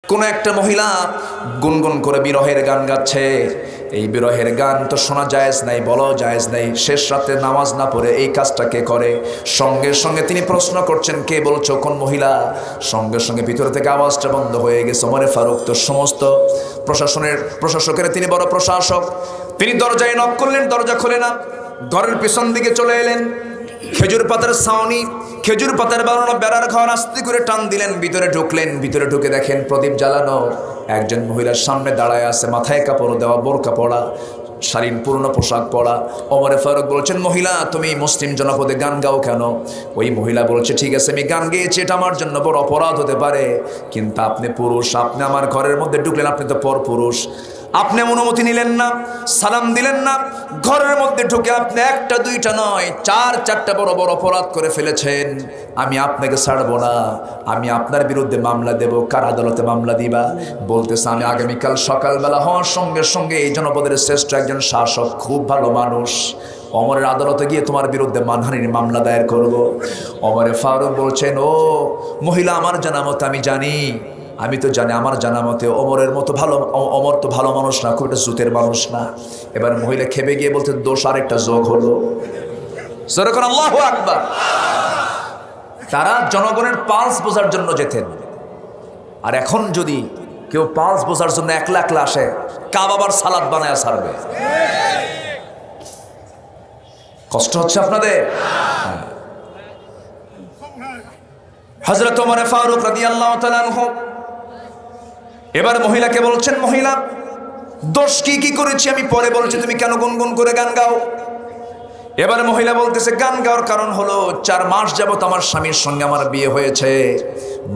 কোন একটা মহিলা গুনগুন করে বিরহের গান গাচ্ছে। এই বিরহের গান তো শোনা জায়েজ নাই, বলো জায়েজ নাই। শেষ রাতে নামাজ না পড়ে এই কাজটা কে করে? সঙ্গে সঙ্গে তিনি প্রশ্ন করছেন, কে বলছো, কোন মহিলা? সঙ্গে সঙ্গে ভিতর থেকে আওয়াজটা বন্ধ হয়ে গেছে। ওমর ফারুক তো সমস্ত প্রশাসকের তিনি বড় প্রশাসক। তিনি দরজায় নক করলেন, দরজা খোলে না। ঘরের পিছন দিকে চলে এলেন, খেজুর পাতার ছাউনি, খেজুর পাতার বানানো বেড়ার ঘর আস্তে করে টান দিলেন, ভিতরে ঢুকলেন। ভিতরে ঢুকে দেখেন প্রদীপ জ্বালানো, একজন মহিলার সামনে দাঁড়ায় আছে, মাথায় কাপড় দেওয়া, বোরকা পড়া, শালীন পূর্ণ পোশাক পরা। ওমর ফারুক বলছেন, মহিলা তুমি মুসলিম জনপদে গান গাও কেন? ওই মহিলা বলছে, ঠিক আছে আমি গান গেয়েছি, এটা আমার জন্য বড় অপরাধ হতে পারে, কিন্তু আপনি পুরুষ, আপনি আমার ঘরের মধ্যে ঢুকলেন, আপনি তো পর পুরুষ, আপনি অনুমতি নিলেন না, সালাম দিলেন না, ঘরের মধ্যে ঢুকে আপনি একটা দুইটা নয় চারটা বড় বড় অপরাধ করে ফেলেছেন। আমি আপনাকে ছাড়বো না, আমি আপনার বিরুদ্ধে মামলা দেব। কার আদালতে মামলা দিবা? বলতেছে, আমি আগামীকাল সকালবেলা হওয়ার সঙ্গে সঙ্গে এই জনপদের শ্রেষ্ঠ একজন শাসক, খুব ভালো মানুষ, ওমরের আদালতে গিয়ে তোমার বিরুদ্ধে মানহানির মামলা দায়ের করব। ওমর ফারুক বলছেন, ও মহিলা, আমার জানা মতে আমি জানি, আমি তো জানি, আমার জানা মতে ওমরের মতো ভালো, ওমর তো ভালো মানুষ না, খুব একটা জুতের মানুষ না। এবার মহিলা খেপে গিয়ে বলতে, দোষ আরেকটা যোগ হলো। যেরকম আল্লাহু আকবার। তারা জনগণের পালস বোঝার জন্য যেতেন, আর এখন যদি কেউ পালস বোঝার জন্য একলা একলা আসে, কাবাবার সালাদ বানায় ছাড়বে। কষ্ট হচ্ছে আপনাদের? হযরত ওমর ফারুক রাদিয়াল্লাহু তাআলা আনহু এবার মহিলাকে বলছেন, মহিলা দোষ কি করেছি আমি পরে বলছি, তুমি কেন গুনগুন করে গান গাও? এবার মহিলা বলতেছে, গান গাওয়ার কারণ হলো 4 মাস যাবত আমার স্বামীর সঙ্গে আমার বিয়ে হয়েছে,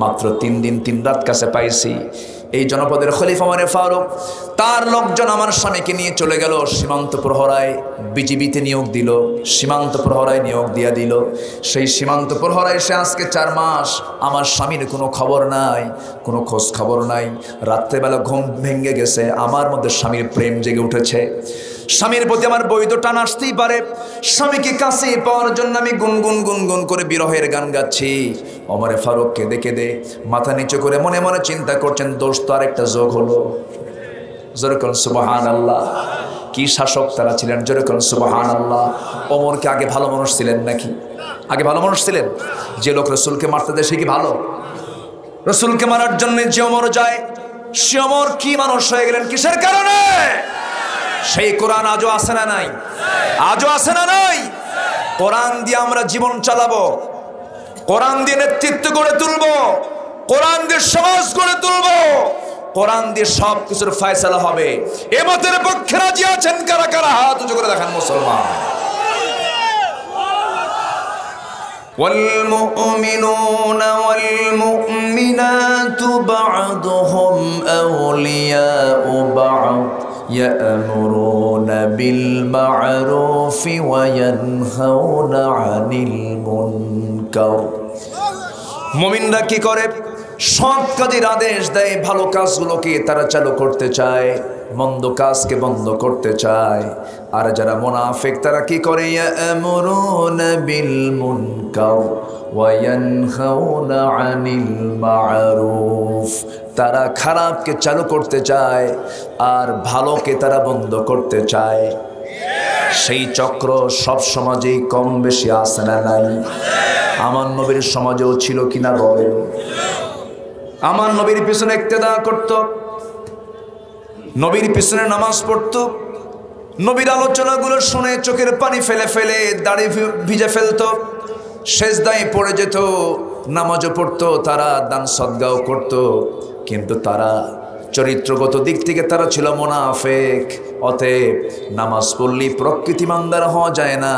মাত্র 3 দিন 3 রাত কাছে পাইছি। এই জনপদের খলিফা ওমর ফারুক তার লোকজন আমার স্বামীকে নিয়ে চলে গেল সীমান্ত প্রহরায়, বিজিবিতে নিয়োগ দিল, সীমান্ত প্রহরায় নিয়োগ দিয়া দিল। সেই সীমান্ত প্রহরায় সে আজকে 4 মাস আমার স্বামীর কোনো খবর নাই, কোনো খোঁজ খবর নাই। রাত্রেবেলা ঘুম ভেঙে গেছে, আমার মধ্যে স্বামীর প্রেম জেগে উঠেছে, স্বামীর প্রতি আমার বৈধ টান আসতেই পারে, স্বামীকে কাছে পাওয়ার জন্য আমি গুনগুন করে বিরহের গান গাচ্ছি। ওমর ফারুক কেঁদে কেঁদে মাথা নিচু করে মনে মনে চিন্তা করছেন, দোষ তো আরেকটা যোগ হলো। যেরকম সুবহানাল্লাহ। কি শাসক তারা ছিলেন, যেরকম সুবহানাল্লাহ। ওমর কি আগে ভালো মানুষ ছিলেন নাকি? আগে ভালো মানুষ ছিলেন? যে লোক রসুলকে মারতে দেয় সে কি ভালো? রসুলকে মারার জন্য যে ওমর যায়, সে ওমর কি মানুষ হয়ে গেলেন? কিসের কারণে? সেই কোরআন আজও আছে না নাই? আজও আছে না নাই? কোরআন দিয়ে আমরা জীবন চালাবো, কোরআন দিয়ে নেতৃত্ব গড়ে তুলবো, কোরআন দিয়ে সমাজ গড়ে তুলবো, কোরআন দিয়ে সব কিছুর ফয়সালা হবে। এ মতের পক্ষে রাজি আছেন কারা কারা? হাত উঁচু করে দেখান মুসলমান। والمؤمنون والمؤمنات بعضهم أولياء بعض يأمرون بالمعروف وينهون عن المنكر। মুমিনরা কি করে? সৎ কাজের আদেশ দেয়, ভালো কাজগুলোকে তারা চালু করতে চায়, মন্দ কাজকে বন্ধ করতে চায়। আর যারা মুনাফিক তারা কি করে? ইয়ামুরুনা বিল মুনকার ওয়া ইয়ানহাউনা আনিল মা'রুফ। তারা খারাপকে চালু করতে চায় আর ভালোকে তারা বন্ধ করতে চায়। সেই চক্র সব সমাজেই কম বেশি আছে না নাই? আমার নবীর সমাজেও ছিল কিনা বলেন? আমার নবীর পিছনে ইক্তেদা করত, নবীর পিছনে নামাজ পড়ত, নবীর আলোচনাগুলো শুনে চোখের পানি ফেলে ফেলে দাড়ি ভিজে ফেলত, সেজদায় পড়ে যেত, নামাজও পড়তো, তারা দান সদগাও করত, কিন্তু তারা চরিত্রগত দিক থেকে তারা ছিল মুনাফিক। অতএব নামাজ পড়লেই প্রকৃতিমানদার হওয়া যায় না,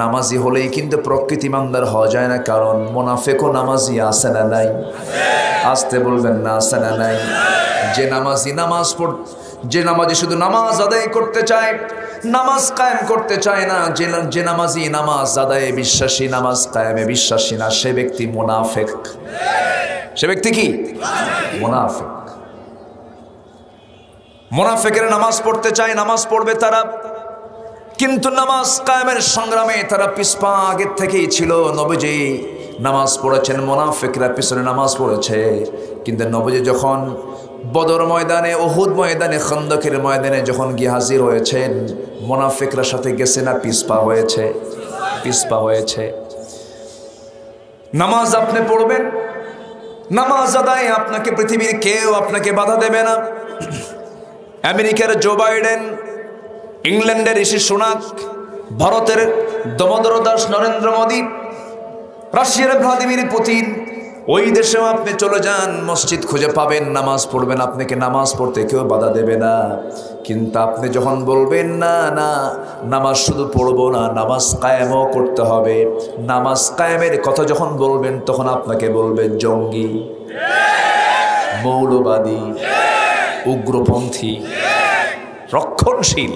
নামাজি হলেই কিন্তু প্রকৃতিমানদার হওয়া যায় না, কারণ মুনাফিকও নামাজি আছে না নাই? আসতে বলবেন না, আছে না নাই? যে নামাজি যে নামাজি শুধু নামাজ আদায় করতে চায়, নামাজ কায়েম করতে চায় না, যে নামাজি নামাজ আদায়ে বিশ্বাসী, নামাজ কায়েমে বিশ্বাসী না, সে ব্যক্তি মুনাফিক। সে ব্যক্তি কি? মুনাফিক। মুনাফিকের নামাজ পড়তে চায়, নামাজ পড়বে তারা, কিন্তু নামাজ কায়েমের সংগ্রামে তারা পিছপা আগের থেকেই ছিল। নবীজি নামাজ পড়েছেন, মুনাফিকরা পিছনে নামাজ পড়েছে। কিন্তু নবীজি যখন বদর ময়দানে, উহুদ ময়দানে, খন্দকের ময়দানে যখন গিয়ে হাজির হয়েছেন, মুনাফিকরা সাথে গেছে না পিছপা হয়েছে? পিছপা হয়েছে। নামাজ আপনি পড়বেন, নামাজ আদায় আপনাকে পৃথিবীর কেউ আপনাকে বাধা দেবে না। আমেরিকার জো বাইডেন, ইংল্যান্ডের ঋষি সুনাক, ভারতের দামোদর দাস নরেন্দ্র মোদী, রাশিয়ার ভ্লাদিমির পুতিন, ওই দেশেও আপনি চলে যান, মসজিদ খুঁজে পাবেন, নামাজ পড়বেন, আপনাকে নামাজ পড়তে কেউ বাধা দেবে না। কিন্তু আপনি যখন বলবেন না না নামাজ শুধু পড়বো না, নামাজ কায়েমও করতে হবে, নামাজ কায়েমের কথা যখন বলবেন, তখন আপনাকে বলবে জঙ্গি, মৌলবাদী, উগ্রপন্থী, রক্ষণশীল,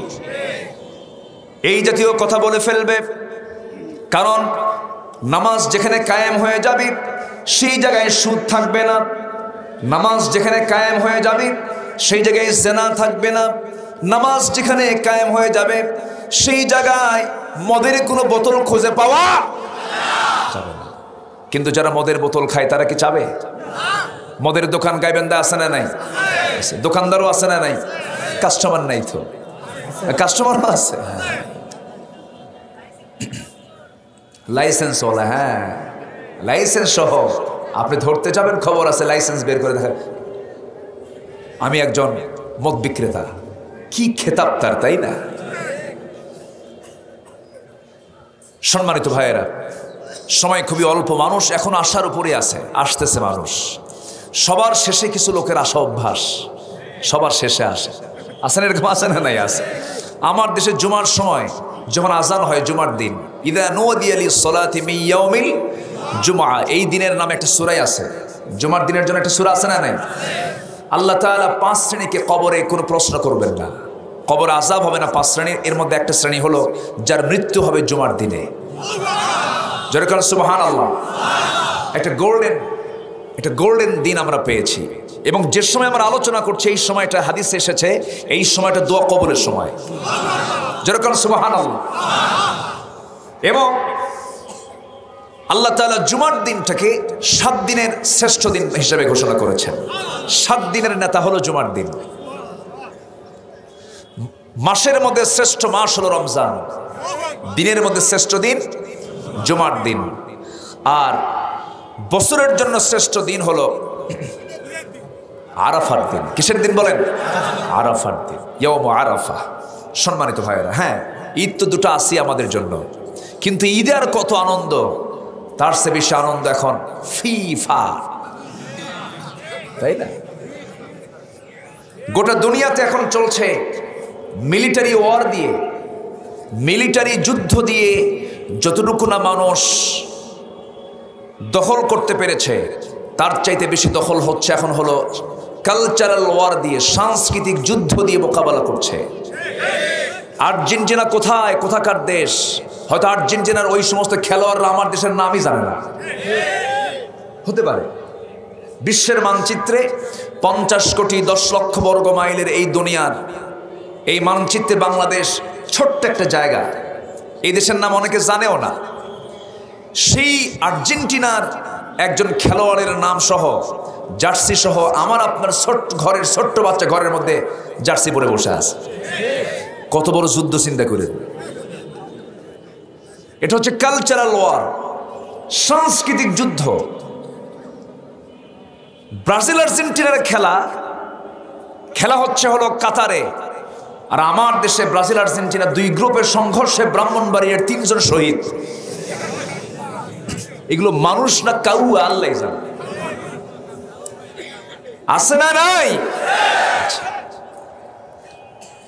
এই জাতীয় কথা বলে ফেলবে। কারণ নামাজ যেখানে কায়েম হয়ে যাবে সেই জায়গায় সুদ থাকবে না, নামাজ যেখানে কায়েম হয়ে যাবে সেই জায়গায় জেনা থাকবে না, নামাজ যেখানে কায়েম হয়ে যাবে সেই জায়গায় মদের কোনো বোতল খুঁজে পাওয়া যাবে না। কিন্তু যারা মদের বোতল খায় তারা কি চাবে? মদের দোকান গাইবেন্দা আছে না নাই? দোকানদারও আছে না নাই? কাস্টমার নাই তো? কাস্টমারও আছে, লাইসেন্স ওলা, হ্যাঁ লাইসেন্স সহ আপনি ধরতে যাবেন, খবর আছে, লাইসেন্স বের করে দেখেন আমি একজন মদ বিক্রেতা, কি খেতাব তার, তাই না? সম্মানিত ভাইয়েরা, সময় খুবই অল্প, মানুষ এখন আশার উপরে আছে, আসতেছে মানুষ। সবার শেষে কিছু লোকের আশা অভ্যাস, সবার শেষে আসে, আসেন এরকম আছে না নাই? আছে। আমার দেশে জুমার সময় যখন আজান হয় জুমার দিন, ইদা নুদিয়া লিস-সালাতি মিন ইয়াউমিল জুমআ, এই দিনের নামে একটা সূরা আছে, জুমার দিনের জন্য একটা সূরা আছে না নাই? আল্লাহ তাআলা 5 শ্রেণীকে কবরে কোনো প্রশ্ন করবেন না, কবর আযাব হবে না 5 শ্রেণীর। এর মধ্যে একটা শ্রেণী হলো যার মৃত্যু হবে জুমার দিনে। যেরকম সুবহানাল্লাহ, একটা গোল্ডেন দিন আমরা পেয়েছি। এবং যে সময় আমরা আলোচনা করছি এই সময়টা হাদিসে এসেছে, এই সময়টা দোয়া কবুলের সময়। যেরকম সুবহানাল্লাহ। এবং আল্লাহ তাআলা জুমার দিনটাকে 7 দিনের শ্রেষ্ঠ দিন হিসেবে ঘোষণা করেছেন। 7 দিনের নেতা হলো জুমার দিন। মাসের মধ্যে শ্রেষ্ঠ মাস হলো রমজান, দিনের মধ্যে শ্রেষ্ঠ দিন জুমার দিন। আর বছরের জন্য শ্রেষ্ঠ দিন হলো আরাফার দিন। কিসের দিন বলেন? আরাফার দিন, ইয়াউম আরাফা। সম্মানিত ভাইয়েরা, হ্যাঁ ঈদ তো দুটো আসি আমাদের জন্য, কিন্তু ঈদে আর কত আনন্দ, তার চেয়ে বেশি আনন্দ এখন ফিফা, তাই না? গোটা দুনিয়াতে এখন চলছে মিলিটারি ওয়ার দিয়ে, মিলিটারি যুদ্ধ দিয়ে যতটুকু না মানুষ দখল করতে পেরেছে, তার চাইতে বেশি দখল হচ্ছে এখন হলো কালচারাল ওয়ার দিয়ে, সাংস্কৃতিক যুদ্ধ দিয়ে মোকাবেলা করছে। আর্জেন্টিনা কোথায়, কোথাকার দেশ? হয়তো আর্জেন্টিনার ওই সমস্ত খেলোয়াড়রা আমার দেশের নামই জানে না, হতে পারে। বিশ্বের মানচিত্রে 50 কোটি 10 লক্ষ বর্গ মাইলের এই দুনিয়ার এই মানচিত্রে বাংলাদেশ ছোট্ট একটা জায়গা, এই দেশের নাম অনেকে জানেও না। সেই আর্জেন্টিনার একজন খেলোয়াড়ের নাম সহ, জার্সি সহ আমার আপনার ঘরের ছোট্ট বাচ্চা ঘরের মধ্যে জার্সি পরে বসে আছে। কত বড় যুদ্ধ চিন্তা করে! এটা হচ্ছে কালচারাল ওয়ার, সাংস্কৃতিক যুদ্ধ। ব্রাজিল আর্জেন্টিনার খেলা হচ্ছে হলো কাতারে, আর আমার দেশে ব্রাজিল আর্জেন্টিনা 2 গ্রুপের সংঘর্ষে ব্রাহ্মণবাড়িয়ার 3 জন শহীদ। এগুলো মানুষ না কাউ, আল্লাহ জানে। আছে না নাই?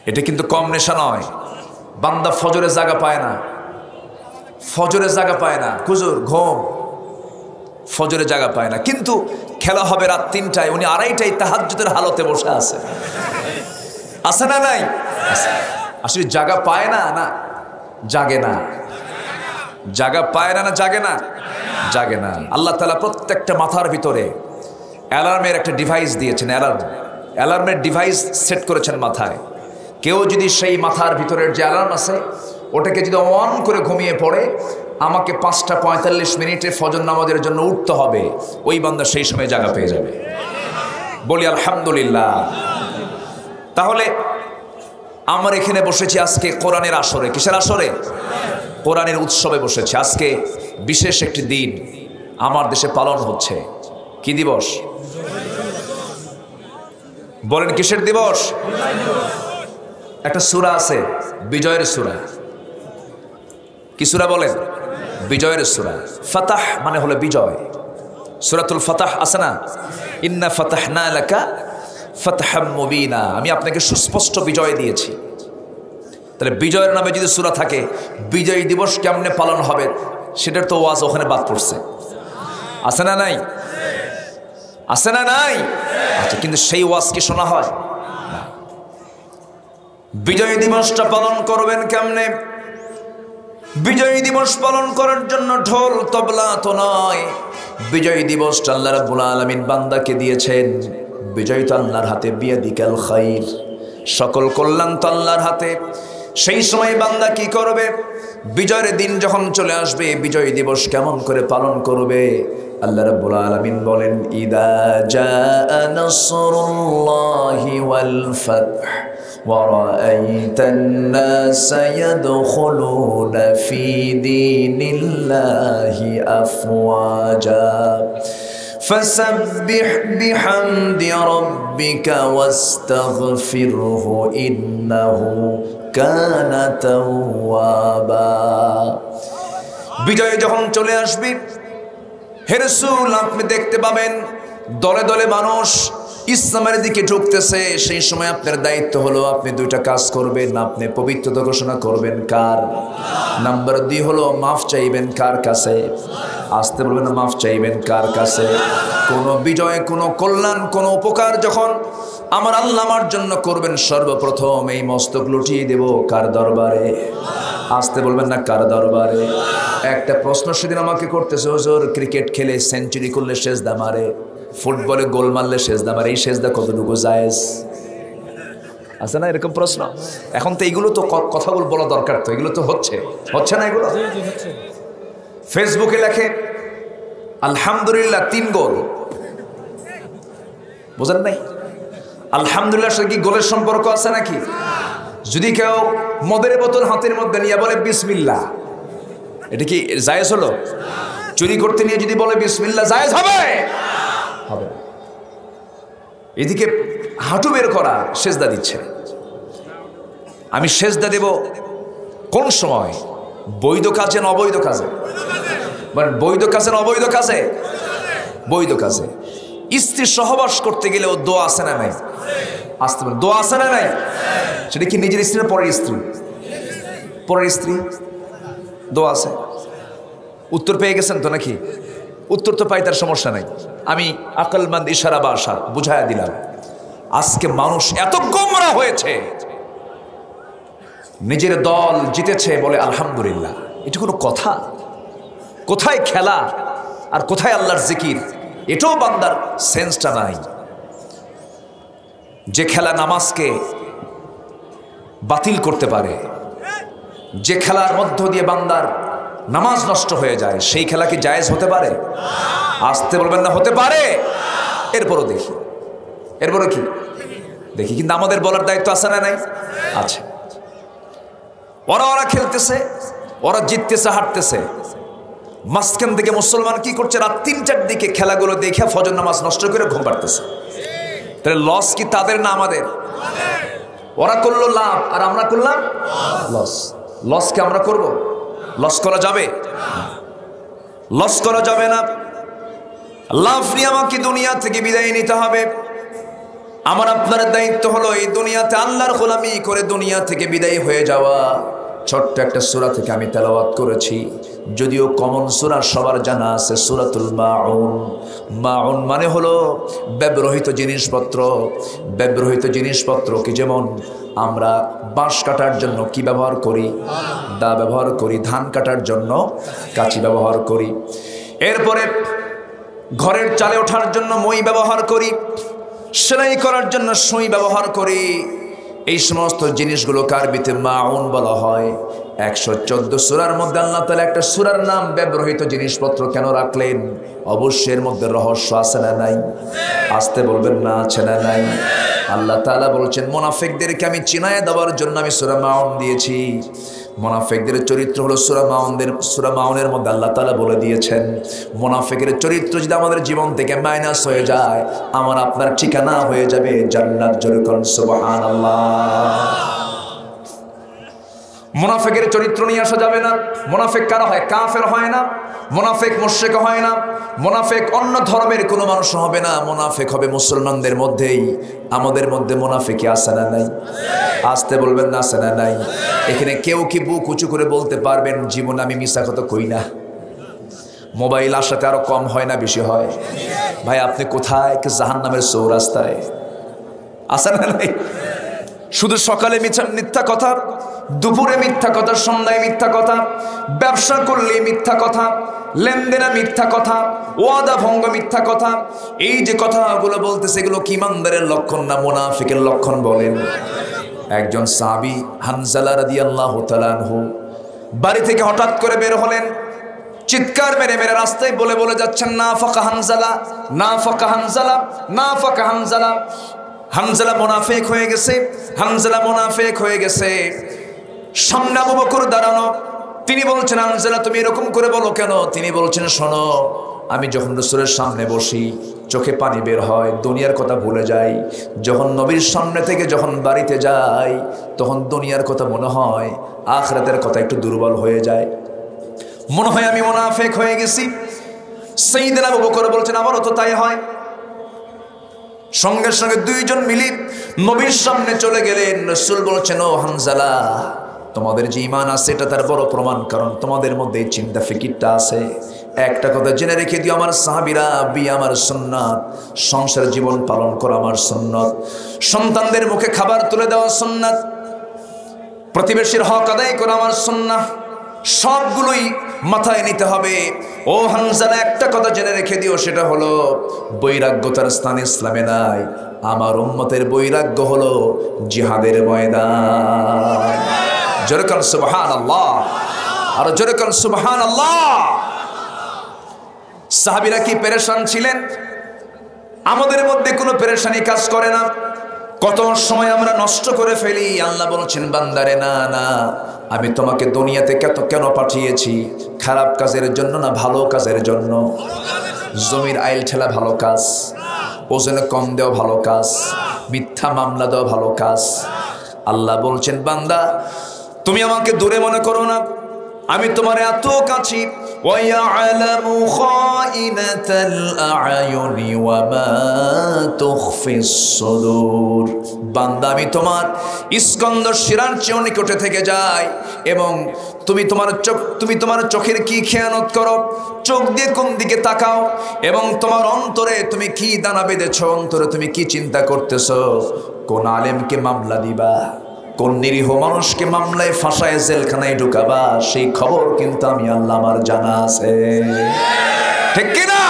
এটা কিন্তু কম নেশা নয়। বান্দা ফজরে জায়গা পায় না, ফজরে জায়গা পায় না, হুজুর ঘুম, ফজরে জায়গা পায় না, কিন্তু খেলা হবে রাত 3টায়, উনি 2:30টায় তাহাজ্জুদের হালতে বসে আছে। আছে না নাই? আসলে জায়গা পায় না, না জাগে না, জায়গা পায় না, না জাগে না, জাগে না। আল্লাহ তাআলা প্রত্যেকটা মাথার ভিতরে অ্যালার্মের একটা ডিভাইস দিয়েছেন, অ্যালার্মের ডিভাইস সেট করেছেন মাথায়। কেউ যদি সেই মাথার ভিতরের যে অ্যালার্ম আছে ওটাকে যদি অন করে ঘুমিয়ে পড়ে, আমাকে 5:45 ফজর নামাজের জন্য উঠতে হবে, ওই বান্দা সেই সময় জায়গা পেয়ে যাবে। বলি আলহামদুলিল্লাহ। তাহলে আমরা এখানে বসেছি আজকে কোরআনের আসরে। কিসের আসরে? কোরআনের উৎসবে বসেছি। আজকে বিশেষ একটি দিন আমার দেশে পালন হচ্ছে। কি দিবস বলেন? কিসের দিবস? একটা সূরা আছে, বিজয়ের সূরা। কি সূরা বলেন? বিজয়ের সূরা। ফাতাহ মানে হলো বিজয়। সূরাতুল ফাতাহ আছে না? ইন্না ফাতাহনা লাকা ফাতহাম মুবিনা, আমি আপনাকে সুস্পষ্ট বিজয় দিয়েছি। তাহলে বিজয়ের নামে যদি সূরা থাকে, বিজয় দিবস কেমনে পালন হবে সেটার তো ওয়াজ ওখানে বাদ পড়ছে। আছে না নাই? আছে না নাই? আচ্ছা, কিন্তু সেই ওয়াজ কি শোনা হয়? বিজয় দিবসটা পালন করবেন কেমনে? বিজয় দিবস পালন করার জন্য ঢোল তবলা তো নয়। বিজয় দিবসটা আল্লাহ রাব্বুল আলামিন বান্দাকে দিয়েছেন। বিজয় তো আল্লাহর হাতে, বিয়াদিকাল খাইর, সকল কল্যাণ তো আল্লাহর হাতে। সেই সময় বান্দা কি করবে? বিজয়ের দিন যখন চলে আসবে, বিজয় দিবস কেমন করে পালন করবে? আল্লাহ রাব্বুল আলামিন বলেন, ইদা জাআ নাসরুল্লাহি ওয়াল ফাতহ ওয়া রাআইতান নাসা ইয়াদখুলুনা ফি দীনিল্লাহি আফওয়াজা فسبح بحمد ربك واستغفره إنه كان توابا। বিজয় যখন চলে আসবে, হে রাসূল আপনি দেখতে পাবেন দলে দলে মানুষ ইসলামের দিকে ঢুকতেছে। সেই সময় আপনার দায়িত্ব হলো আপনি দুইটা কাজ করবেন। আপনি পবিত্রতা ঘোষণা করবেন কার? নাম্বার 2 হলো মাফ চাইবেন কার কাছে? আসতে বলবেন না, মাফ চাইবেন কার কাছে? কোনো বিজয়, কোনো কল্যাণ, কোনো উপকার যখন আমার আল্লাহ আমার জন্য করবেন, সর্বপ্রথম এই মস্তক লুটিয়ে দেব কার দরবারে? আসতে বলবেন না, কার দরবারে? একটা প্রশ্ন সেদিন আমাকে করতেছে, হুজুর ক্রিকেট খেলে সেঞ্চুরি করলে সেজদা মারে, ফুটবলে গোল মারলে সেজদা মারে, এই সেজদা কতটুকু জায়েজ? আছে না এরকম প্রশ্ন? এখন তো এইগুলো তো কথাগুলো বলা দরকার, তো এগুলো তো হচ্ছে না এগুলো? ফেসবুকে লেখে আলহামদুলিল্লাহ 3 গোল, বুঝেন নাই? আলহামদুলিল্লাহ সাথে কি গোলের সম্পর্ক আছে নাকি? যদি কেউ মদের বোতল হাতের মধ্যে নিয়ে বলে বিসমিল্লাহ, এটা কি জায়েজ হলো? চুরি করতে নিয়ে যদি বলে বিসমিল্লাহ, জায়েজ হবে? হবে। এদিকে হাঁটু বের করা সেজদা দিচ্ছে। আমি সেজদা দেব কোন সময়? বৈধ কাজে না অবৈধ কাজে? মানে বৈধ কাজে না অবৈধ কাজে? বৈধ কাজে। স্ত্রী সহবাস করতে গেলেও দোয়া আছে না নাই? আসতে বলে দোয়া আছে না নাই? সেটা কি নিজের স্ত্রী না পরের স্ত্রী? পরের স্ত্রী, দোয়া আছে। উত্তর পেয়ে গেছেন তো নাকি? উত্তর তো পাই, তার সমস্যা নাই। আমি আকলমন্দ ইশারা বা আশা বুঝাইয়া দিলাম। আজকে মানুষ এত গোমরা হয়েছে, নিজের দল জিতেছে বলে আলহামদুলিল্লাহ। এটা কোনো কথা? কোথায় খেলা আর কোথায় আল্লাহর জিকির? এটাও বান্দার সেন্সটা নাই। যে খেলা নামাজকে বাতিল করতে পারে, যে খেলার মধ্য দিয়ে বান্দার নামাজ নষ্ট হয়ে যায়, সেই খেলা কি জায়েজ হতে পারে? আসতে বলবেন না, হতে পারে। এরপরও দেখি, এরপরও কি দেখি, কিন্তু আমাদের বলার দায়িত্ব আছে না নাই? আছে। ওরা খেলতেছে, ওরা জিততেছে, হারতেছে, মাঝখান থেকে মুসলমান কি করছে? রাত 3-4 দিকে খেলাগুলো দেখে ফজর নামাজ নষ্ট করে ঘুম পাড়তেছে। তাহলে লস কি তাদের না আমাদের? ওরা করলো লাভ আর আমরা করলাম লস। লসকে আমরা করব? লস করা যাবে? লস করা যাবে না। লাভ নিয়ে আমাকে দুনিয়া থেকে বিদায় নিতে হবে। আমার আপনার দায়িত্ব হলো এই দুনিয়াতে আল্লাহর গোলামি করে দুনিয়া থেকে বিদায় হয়ে যাওয়া। ছোট্ট একটা সূরা থেকে আমি তেলাওয়াত করেছি, যদিও কমন সূরা সবার জানা আছে, সূরাতুল মাউন। মাউন মানে হলো ব্যবহৃত জিনিসপত্র। ব্যবহৃত জিনিসপত্র কি? যেমন আমরা বাঁশ কাটার জন্য কি ব্যবহার করি? দা ব্যবহার করি। ধান কাটার জন্য কাঁচি ব্যবহার করি। এরপরে ঘরের চালে ওঠার জন্য মই ব্যবহার করি। সেলাই করার জন্য সুই ব্যবহার করি। এই সমস্ত জিনিসগুলো আরবিতে মাউন বলা হয়। 114 সূরার মধ্যে আল্লাহ তাআলা একটা সূরার নাম ব্যবহৃত জিনিসপত্র কেন রাখলেন? অবশ্যই এর মধ্যে রহস্য আছে না নাই? আসতে বলবেন না আছে না নাই? আল্লাহ তাআলা বলছেন মুনাফিকদেরকে আমি চিনায়ে দেওয়ার জন্য আমি সূরা মাউন দিয়েছি। মুনাফিকদের চরিত্র হলো সূরা মাউনের মধ্যে আল্লাহ তাআলা বলে দিয়েছেন মুনাফিকের চরিত্র যদি আমাদের জীবন থেকে মাইনাস হয়ে যায়, আমার আপনার ঠিকানা হয়ে যাবে জান্নাত। জোরে বলুন সুবহানাল্লাহ। মুনাফিকের চরিত্র নিয়ে আসা যাবে না। মুনাফিক কারা হয়? কাফের হয় না, মুনাফিক মুশরিক হয় না, মুনাফিক অন্য ধর্মের কোনো মানুষ হবে না, মুনাফিক হবে মুসলমানদের মধ্যেই। আমাদের মধ্যে মুনাফিকি আছে না নাই? আসতে বলবেন না আছে না নাই? এখানে কেউ কি বুক উঁচু করে বলতে পারবেন জীবনে আমি মিথ্যা কথা কই না? মোবাইল আসাতে আরো কম হয় না বেশি হয়? ভাই আপনি কোথায়? জাহান্নামের চৌরাস্তায় আছে না নাই? শুধু সকালে মিথ্যা কথা, দুপুরে মিথ্যা কথা, সন্ধ্যায় মিথ্যা কথা, ব্যবসা করলে মিথ্যা কথা, লেনদেনে মিথ্যা কথা, ওয়াদা ভঙ্গ মিথ্যা কথা। এই যে কথাগুলো বলতেছে এগুলো কি ইমানদারের লক্ষণ না মুনাফিকের লক্ষণ বলেন? একজন সাহাবী হানজালা রাদিয়াল্লাহু তাআলা আনহু বাড়ি থেকে হঠাৎ করে বের হলেন, চিৎকার মেরে মেরে রাস্তায় বলে যাচ্ছেন নাফাকা হানজালা, নাফাকা হানজালা, নাফাকা হানজালা। হানজালা মুনাফিক হয়ে গেছে, হানজালা মুনাফিক হয়ে গেছে। সামনে আবু বকর দাঁড়ানো, তিনি বলছেন হানজালা তুমি এরকম করে বলো কেন? তিনি বলছেন শোনো, আমি যখন রাসূলের সামনে বসি চোখে পানি বের হয়, দুনিয়ার কথা ভুলে যাই। যখন নবীর সামনে থেকে যখন বাড়িতে যাই তখন দুনিয়ার কথা মনে হয়, আখিরাতের কথা একটু দুর্বল হয়ে যায়, মনে হয় আমি মুনাফিক হয়ে গেছি। সাইয়েদনা আবু বকর বলছেন আমারও তো তাই হয়। সঙ্গে সঙ্গে দুইজন মিলে নবীর সামনে চলে গেলেন। রাসূল বলছেন ও হানজালা তোমাদের যে ঈমান আছে এটা তার বড় প্রমাণ, কারণ তোমাদের মধ্যে এই চিন্তা ফিকিরটা আছে। একটা কথা জেনে রেখে দিও আমার সাহাবীরা, বিয়ে আমার সুন্নাত, সংসার জীবন পালন করা আমার সুন্নাত, সন্তানদের মুখে খাবার তুলে দেওয়া সুন্নাত, প্রতিবেশীর হক আদায় করা আমার সুন্নাহ। সবগুলোই মাথায় নিতে হবে। ও হানজালা একটা কথা জেনে রেখে দিও, সেটা হলো বৈরাগ্যতার স্থান ইসলামে নাই। আমার উম্মতের বৈরাগ্য হলো জিহাদের ময়দান। জোরে বলুন সুবহানাল্লাহ, আর জোরে বলুন সুবহানাল্লাহ। সাহাবীরা কি পেরেশান ছিলেন? আমাদের মধ্যে কোনো পেরেশানি কাজ করে না। কত সময় আমরা নষ্ট করে ফেলি। আল্লাহ বলছেন বান্দারে না না, আমি তোমাকে দুনিয়াতে কেন পাঠিয়েছি? খারাপ কাজের জন্য না ভালো কাজের জন্য? জমির আইল ঠেলা ভালো কাজ, ওজনে কম দেওয়া ভালো কাজ, মিথ্যা মামলা দেওয়া ভালো কাজ। আল্লাহ বলছেন বান্দা তুমি আমাকে দূরে মনে করো না, আমি তোমার এত কাছে। ওয়ায়ালামু খাইনাতাল আ'য়ুনি ওয়া মা তুখফিস সুদূর। বান্দা আমি তোমার ইস্কন্দর শিরার চেয়ে নিকটে থেকে যাই, এবং তুমি তোমার চোখের কি খেয়ানত করো, চোখ দিয়ে কোন দিকে তাকাও, এবং তোমার অন্তরে তুমি কি দানা বেঁধেছো, অন্তরে তুমি কি চিন্তা করতেছো, কোন আলেমকে মামলা দিবা, কোন নিরীহ মানুষকে মামলায় ফাঁসায় জেলখানায় ঢুকাবা, সেই খবর কিন্তু আমি আল্লাহ আমার জানা আছে। ঠিক কিনা?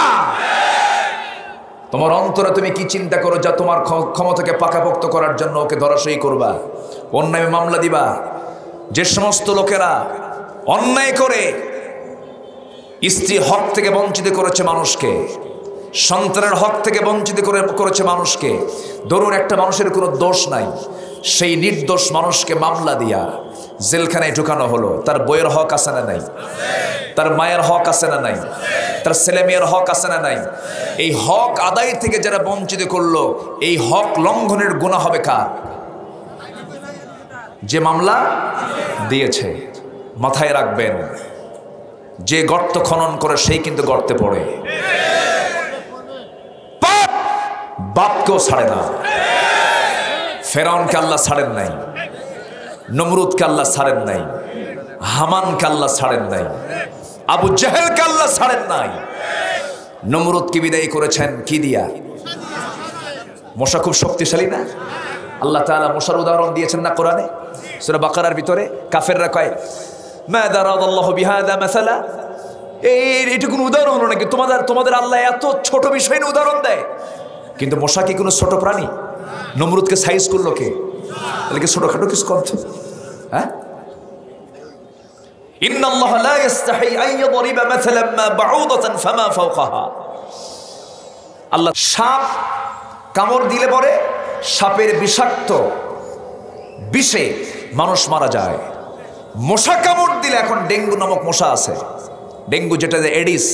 তোমার অন্তরে তুমি কি চিন্তা করো যা তোমার ক্ষমতাকে পাকাপোক্ত করার জন্য ওকে ধরাশয়ী করবা, অন্যায় মামলা দিবা। যে সমস্ত লোকেরা অন্যায় করে স্ত্রী হক থেকে বঞ্চিত করেছে মানুষকে, সন্তানের হক থেকে বঞ্চিত করেছে মানুষকে, ধরুন একটা মানুষের কোনো দোষ নাই, সেই নির্দোষ মানুষকে মামলা দিয়া জেলখানায় ঢুকানো হলো, তার বইয়ের হক আছে না নাই? তার মায়ের হক আছে না নাই? তার ছেলে মেয়ের হক আছে না নাই? এই হক আদায় থেকে যারা বঞ্চিত করলো, এই হক লঙ্ঘনের গুনাহ হবে কার? যে মামলা দিয়েছে। মাথায় রাখবেন, যে গর্ত খনন করে সেই কিন্তু গর্তে পড়ে। বাপকেও ছাড়ে না। ফেরাউনকে আল্লাহ ছাড়েন নাই, নমরুদকে আল্লাহ ছাড়েন নাই, হামানকে আল্লাহ ছাড়েন নাই, আবু জাহেলকে আল্লাহ ছাড়েন নাই। নমরুদকে বিদায় করেছেন কি দিয়া? মশা খুব শক্তিশালী না? আল্লাহ তাআলা মশার উদাহরণ দিয়েছেন না কোরআনে? সূরা বাকারার ভিতরে কাফেররা কয় মা দারাদাল্লাহু বিহাদা মাসালা, এইটা কোনো উদাহরণ হলো নাকি? তোমাদের আল্লাহ এত ছোট বিষয় নিয়ে উদাহরণ দেয়। কিন্তু মশা কি কোনো ছোট প্রাণী? নমরুদকে সাইজ করলো কে? তাহলে কি ছোটখাটো কিছু করছে? হ্যাঁ, ইন্নাল্লাহা লা ইস্তাহি আন ইয়াদরিবা মাসালান মা বাউদাতান ফামা ফাওকাহা। আল্লাহ সাপ কামড় দিলে পরে সাপের বিষাক্ত বিষে মানুষ মারা যায়। মশা কামড় দিলে, এখন ডেঙ্গু নামক মশা আছে, ডেঙ্গু যেটা এডিস,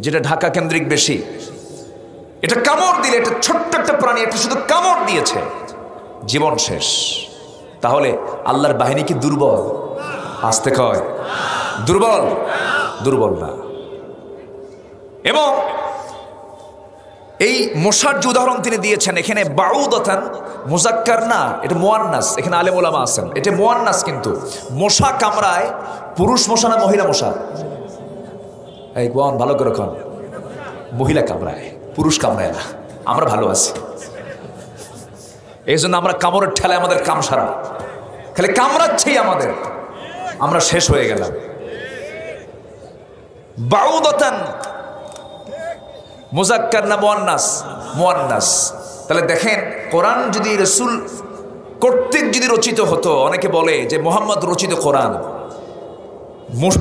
যেটা ঢাকা কেন্দ্রিক বেশি, এটা কামড় দিলে, এটা ছোট্ট একটা প্রাণী, এটা শুধু কামড় দিয়েছে, জীবন শেষ। তাহলে আল্লাহর বাহিনী কি দুর্বল? আসতে কয় দুর্বল? দুর্বল না। এবং এই মশার যে উদাহরণ তিনি দিয়েছেন এখানে বাউদাতান মুজাক্কার না, এটা মুয়ান্নাস। এখানে আলেম ওলামা আছেন, এটা মুয়ান্নাস, কিন্তু মশা কামড়ায় পুরুষ মশা না মহিলা মশা? এই কোন ভালো করে কোন, মহিলা কামড়ায়, পুরুষ কামড়ায় না। আমরা ভালো আছি, এই জন্য আমরা কামড়ের ঠেলায় আমাদের কাম সারা, খালি কামড়াচ্ছেই আমাদের, আমরা শেষ হয়ে গেলাম। বাউদাতান মুজাক্কার না মুয়ান্নাস? মুয়ান্নাস। তাহলে দেখেন, কোরআন যদি রাসূল কর্তৃক যদি রচিত হতো, অনেকে বলে যে মুহাম্মদ রচিত কোরআন,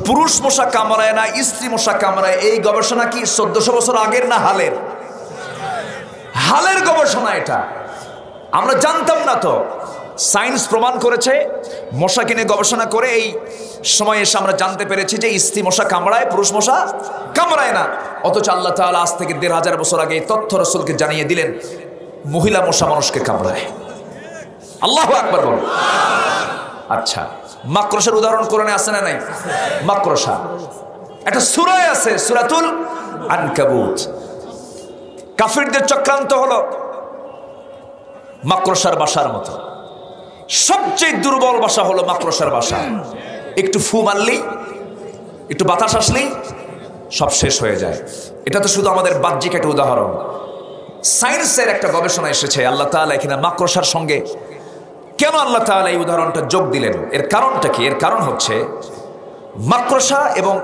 পুরুষ মশা কামড়ায় না স্ত্রী মশা কামড়ায়, এই গবেষণা কি 1400 বছর আগের না হালের? হালের গবেষণা এটা, আমরা জানতাম না তো। সায়েন্স প্রমাণ করেছে, মশাকে নিয়ে গবেষণা করে এই সময় এসে আমরা জানতে পেরেছি যে স্ত্রী মশা কামড়ায়, পুরুষ মশা কামড়ায় না। অথচ আল্লাহ তাআলা আজ থেকে 1500 বছর আগে এই তথ্য রাসূলকে জানিয়ে দিলেন, মহিলা মশা মানুষকে কামড়ায়। আল্লাহু আকবার বল। আচ্ছা, মাকড়সার উদাহরণ কোরআনে আছে না নাই? মাকড়সা একটা সূরায় আছে, সূরাতুল আনকাবুত। কাফিরদের চক্রান্ত হলো মাকড়সার বাসার মতো। সবচেয়ে দুর্বল বাসা হলো মাকড়সার বাসা। একটু ফু মারলেই, একটু বাতাস আসলেই সব শেষ হয়ে যায়। এটা তো শুধু আমাদের বাহ্যিক একটা উদাহরণ। সায়েন্সের একটা গবেষণা এসেছে, আল্লাহ তাআলা এখানে মাকড়সার সঙ্গে কেন আল্লাহ তাআলা এই উদাহরণটা যোগ দিলেন, এর কারণটা কি? এর কারণ হচ্ছে মাকড়সা এবং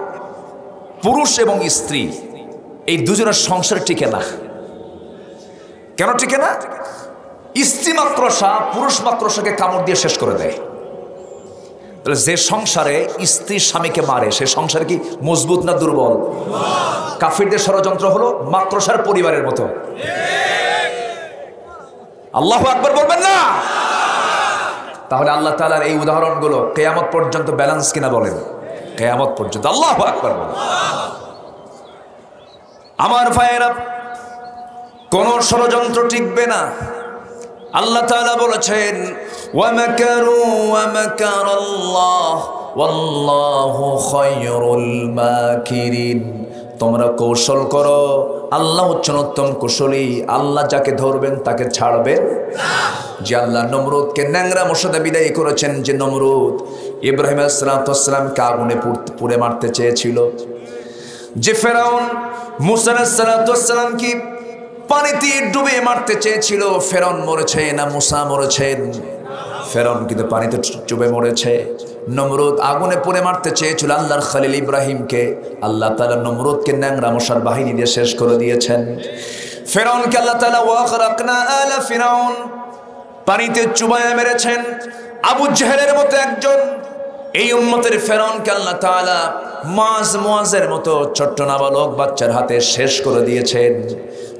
পুরুষ এবং স্ত্রী এই দুজনের সংসার টিকে না। কেন টিকে না? স্ত্রী মাকড়সা পুরুষ মাকড়সাকে কামড় দিয়ে শেষ করে দেয়। তাহলে যে সংসারে স্ত্রী স্বামীকে মারে, সে সংসার কি মজবুত না দুর্বল? কাফিরদের ষড়যন্ত্র হলো মাকড়সার পরিবারের মতো। আল্লাহু আকবার বলবেন না? তাহলে আল্লাহ তাআলার এই উদাহরণগুলো কিয়ামত পর্যন্ত ব্যালেন্স কিনা বলেন? কিয়ামত পর্যন্ত। আল্লাহু আকবার বলেন। আমার ভাইয়েরা, কোন ষড়যন্ত্র টিকবে না। আল্লাহ তাআলা বলেছেন, ওয়া মাকারু ওয়া মাকারাল্লাহ ওয়াল্লাহু খায়রুল মাকিরিন। তোমরা কৌশল করো, আল্লাহ হচ্ছেন উত্তম কুশলী। আল্লাহ যাকে ধরবেন তাকে ছাড়বেন না। যে আল্লাহ নমরুদকে ন্যাংরা মশাতে বিদায় করেছেন, যে নমরুদ ইব্রাহিম আলাইহিস সালামকে আগুনে পুড়ে মারতে চেয়েছিল, যে ফেরাউন মুসা আলাইহিস সালামকে পানিতে ডুবে মারতে চেয়েছিল, ফেরাউন মরেছে না মুসা মরেছেন? ফেরাউন কিন্তু পানিতে ডুবে মরেছে। নমরুদ আগুনে পুড়ে মারতে চেয়েছিল আল্লাহর খলিল ইব্রাহিমকে, আল্লাহ তাআলা নমরুদকে ন্যাংরা মশার বাহিনী দিয়ে শেষ করে দিয়েছেন। ফেরাউনকে আল্লাহ তাআলা ওয়াগরাকনা আলা ফিরাউন পানিতে চুবাইয়া মেরেছেন। আবু জেহেলের মতো একজন এই উম্মতের ফেরাউনকে আল্লাহ তাআলা মুআজের মতো ছোট্ট নাবালক বাচ্চার হাতে শেষ করে দিয়েছেন।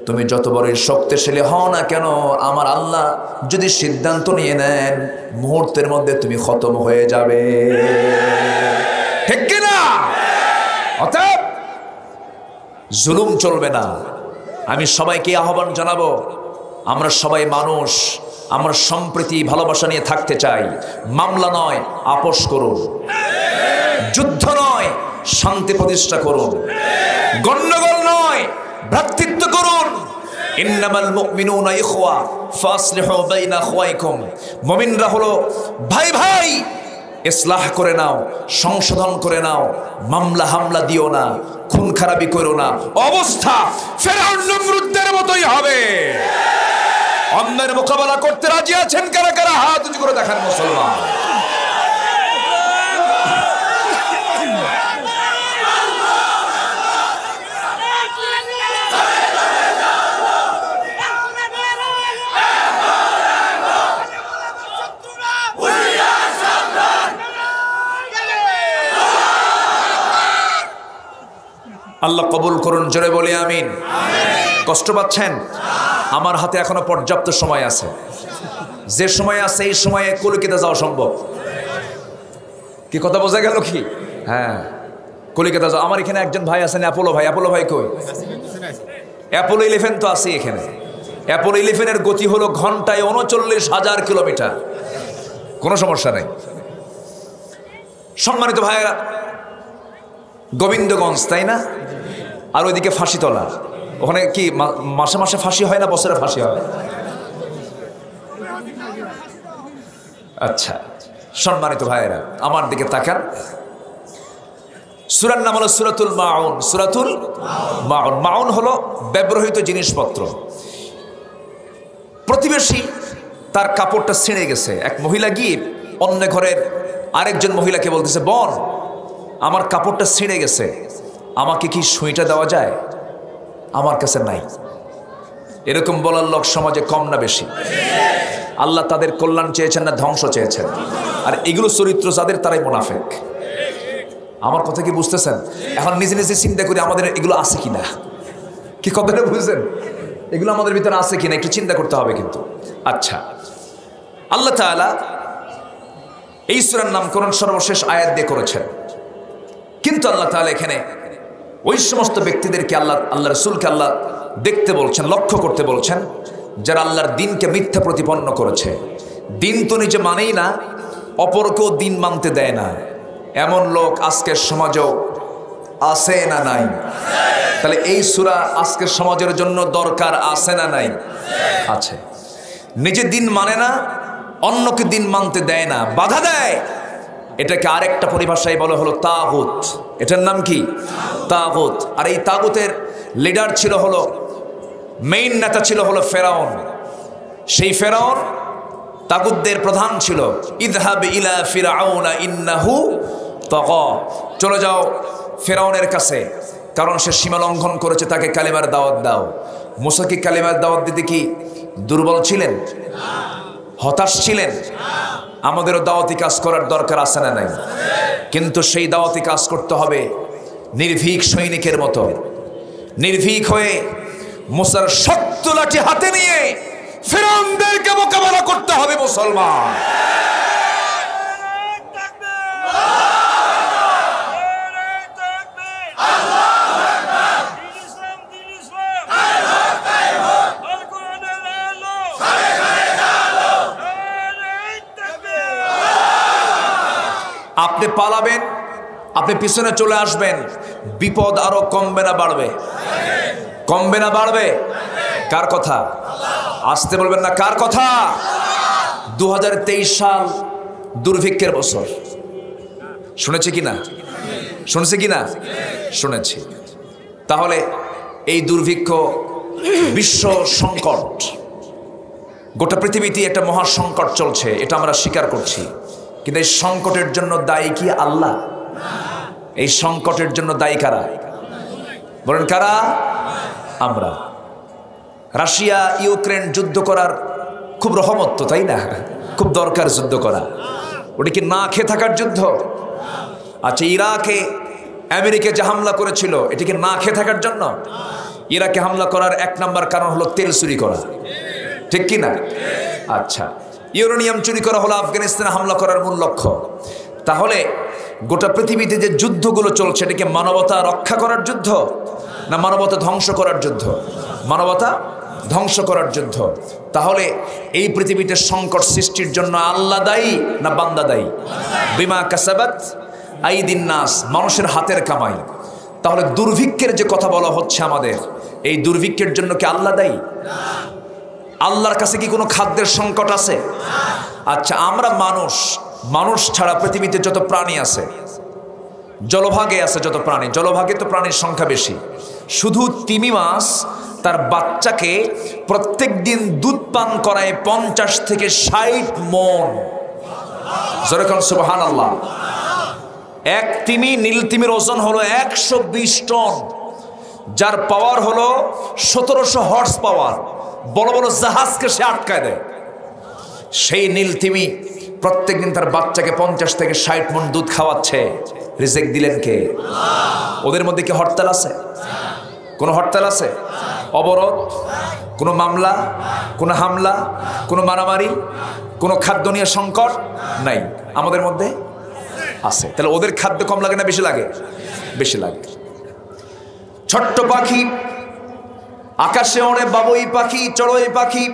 তুমি যত বড়ই শক্তিশালী হও না কেন, আমার আল্লাহ যদি সিদ্ধান্ত নিয়ে নেন, মুহূর্তের মধ্যে তুমি খতম হয়ে যাবে। ঠিক কিনা? অতএব জুলুম চলবে না। আমি সবাইকে আহ্বান জানাবো, আমরা সবাই মানুষ, আমরা সম্প্রীতি ভালোবাসা নিয়ে থাকতে চাই। মামলা নয় আপোষ করুন, যুদ্ধ নয় শান্তি প্রতিষ্ঠা করুন, গন্ডগোল নয় ভ্রাতৃত্ব করুন। ইন্নামাল মুমিনুনা ইখওয়া ফাসলিহু বাইনা আখওয়াইকুম। মুমিনরা হলো ভাই ভাই, ইসলাহ করে নাও, সংশোধন করে নাও, মামলা হামলা দিও না, খুন খারাপি করো না। অবস্থা ফেরাউন নমরুদের মতোই হবে। অন্যের মোকাবেলা করতে রাজি আছেন কারা কারা? হাত উঁচু করে দেখান মুসলমান। আল্লাহ কবুল করুন, জোরে বলি আমিন। কষ্ট পাচ্ছেন? আমার হাতে এখনো পর্যাপ্ত সময় আছে। যে সময় আছে এই সময়ে কলিকাতা যাওয়া সম্ভব। কি কথা বোঝা গেল কি? হ্যাঁ, কলিকাতা যাও। আমার এখানে একজন ভাই আছেন, অ্যাপোলো ভাই। অ্যাপোলো ভাই কই? অ্যাপোলো 11 তো আছে এখানে। অ্যাপোলো 11-এর গতি হলো ঘন্টায় 39,000 কিলোমিটার। কোনো সমস্যা নেই। সম্মানিত ভাইয়েরা, গোবিন্দগঞ্জ, তাই না? আর ওইদিকে ফাঁসিতলা। ওখানে কি মাসে মাসে ফাঁসি হয় না বছরে ফাঁসি হয়? আচ্ছা, সম্মানিত ভাইয়েরা আমার দিকে তাকান। সূরার নাম হলো সূরাতুল মাউন। সূরাতুল মাউন। মাউন হলো ব্যবহৃত জিনিসপত্র। প্রতিবেশী তার কাপড়টা ছিঁড়ে গেছে, এক মহিলা গিয়ে অন্য ঘরের আরেকজন মহিলাকে বলতেছে, বোন আমার কাপড়টা ছিঁড়ে গেছে, আমাকে কি সুইটা দেওয়া যায়? আমার কাছে নাই। এরকম বলার লোক সমাজে কম না বেশি? আল্লাহ তাদের কল্যাণ চেয়েছেন না ধ্বংস চেয়েছেন? আর এগুলো চরিত্র যাদের, তারাই মুনাফিক। আমার কথা কি বুঝতেছেন? এখন নিজে নিজে চিন্তা করি আমাদের এগুলো আছে কিনা। কি কথাটা বুঝছেন? এগুলো আমাদের ভিতরে আছে কিনা একটু চিন্তা করতে হবে কিন্তু। আচ্ছা, আল্লাহ তাআলা এই সূরার নামকরণ সর্বশেষ আয়াত দিয়ে করেছেন। কিন্তু আল্লাহ তাআলা এখানে ওই সমস্ত ব্যক্তিদেরকে আল্লাহ রাসূলকে আল্লাহ দেখতে বলছেন, লক্ষ্য করতে বলছেন, যারা আল্লাহর দিনকে মিথ্যা প্রতিপন্ন করেছে। দিন তো নিজে মানেই না, অপরকেও দিন মানতে দেয় না। এমন লোক আজকের সমাজেও আছে না নাই? তাহলে এই সূরা আজকের সমাজের জন্য দরকার আছে না নাই? আছে। নিজে দিন মানে না, অন্যকে দিন মানতে দেয় না, বাধা দেয়। এটাকে আরেকটা পরিভাষায় বলা হলো তাগুত। এটার নাম কি? তাগুত। আর এই তাগুতের লিডার ছিল হলো, মেইন নেতা ছিল হলো ফেরাউন। সেই ফেরাউন তাগুতদের প্রধান ছিল। ইযহাব ইলা ফিরআউনা ইন্নাহু তাগা। চলে যাও ফেরাউনের কাছে, কারণ সে সীমা লঙ্ঘন করেছে, তাকে কালিমার দাওয়াত দাও। মুসা কি কালিমার দাওয়াত দিতে কি দুর্বল ছিলেন? হতাশ ছিলেন? আমাদেরও দাওয়াতি কাজ করার দরকার আছে না নাই? কিন্তু সেই দাওয়াতি কাজ করতে হবে নির্ভীক সৈনিকের মতো। নির্ভীক হয়ে মুসার শক্ত লাঠি হাতে নিয়ে ফিরআউনদেরকে মোকাবেলা করতে হবে মুসলমান। আপনি পালাবেন, আপনি পিছনে চলে আসবেন, বিপদ আরো কমবে না বাড়বে? কমবে না বাড়বে? কার কথা? আসতে বলবেন না, কার কথা? 2023 সাল দুর্ভিক্ষের বছর। শুনেছি কিনা? শুনেছি কিনা? শুনেছি। তাহলে এই দুর্ভিক্ষ বিশ্ব সংকট, গোটা পৃথিবীতে একটা মহা সংকট চলছে, এটা আমরা স্বীকার করছি। কিন্তু এই সংকটের জন্য দায়ী কি আল্লাহ? এই সংকটের জন্য দায়ী কারা? বলেন কারা? আমরা। রাশিয়া ইউক্রেন যুদ্ধ করার খুব রহমত তো, তাই না? খুব দরকার যুদ্ধ করা। ওটা কি না খেয়ে থাকার যুদ্ধ? আচ্ছা, ইরাকে আমেরিকা যে হামলা করেছিল, এটা কি না খেয়ে থাকার জন্য? ইরাকে হামলা করার এক নাম্বার কারণ হলো তেল চুরি করা, ঠিক কি না? আচ্ছা, ইউরেনিয়াম চুরি করা হলো আফগানিস্তানে হামলা করার মূল লক্ষ্য। তাহলে গোটা পৃথিবীতে যে যুদ্ধগুলো চলছে, এটাকে মানবতা রক্ষা করার যুদ্ধ না মানবতা ধ্বংস করার যুদ্ধ? মানবতা ধ্বংস করার যুদ্ধ। তাহলে এই পৃথিবীতে সংকট সৃষ্টির জন্য আল্লাহ দায়ী না বান্দা দায়ী? বিমা কাসাবাত আইদিন নাস, মানুষের হাতের কামাই। তাহলে দুর্ভিক্ষের যে কথা বলা হচ্ছে আমাদের, এই দুর্ভিক্ষের জন্য কি আল্লাহ দায়ী? আল্লাহর কাছে কি কোনো খাদ্যের সংকট আছে? আচ্ছা, আমরা মানুষ ছাড়া পৃথিবীতে যত প্রাণী আছে, জলভাগে আছে যত প্রাণী, জলভাগে তো প্রাণীর সংখ্যা বেশি। শুধু তিমি মাছ তার বাচ্চাকে প্রত্যেক দিন দুধ পান করায় 50 থেকে 60 মণ। যেরকম সুবহানাল্লাহ। এক তিমি, নীল তিমির ওজন হলো 120 টন, যার পাওয়ার হলো 1700 হর্স পাওয়ার। বড় বড় জাহাজকে সে আটকায় দেয়। সেই নীল তিমি প্রত্যেকদিন তার বাচ্চাকে 50 থেকে 60 মণ দুধ খাওয়াচ্ছে। রিজিক দিলেন কে? ওদের মধ্যে কি হরতাল আছে? কোনো হরতাল আছে, অবরোধ, কোনো মামলা, কোনো হামলা, কোনো মারামারি, কোনো খাদ্য নিয়ে সংকট নাই, আমাদের মধ্যে আছে। তাহলে ওদের খাদ্য কম লাগে না বেশি লাগে? বেশি লাগে। ছোট্ট পাখি আকাশে ওড়ে, বাবুই পাখি, চড়ুই পাখি,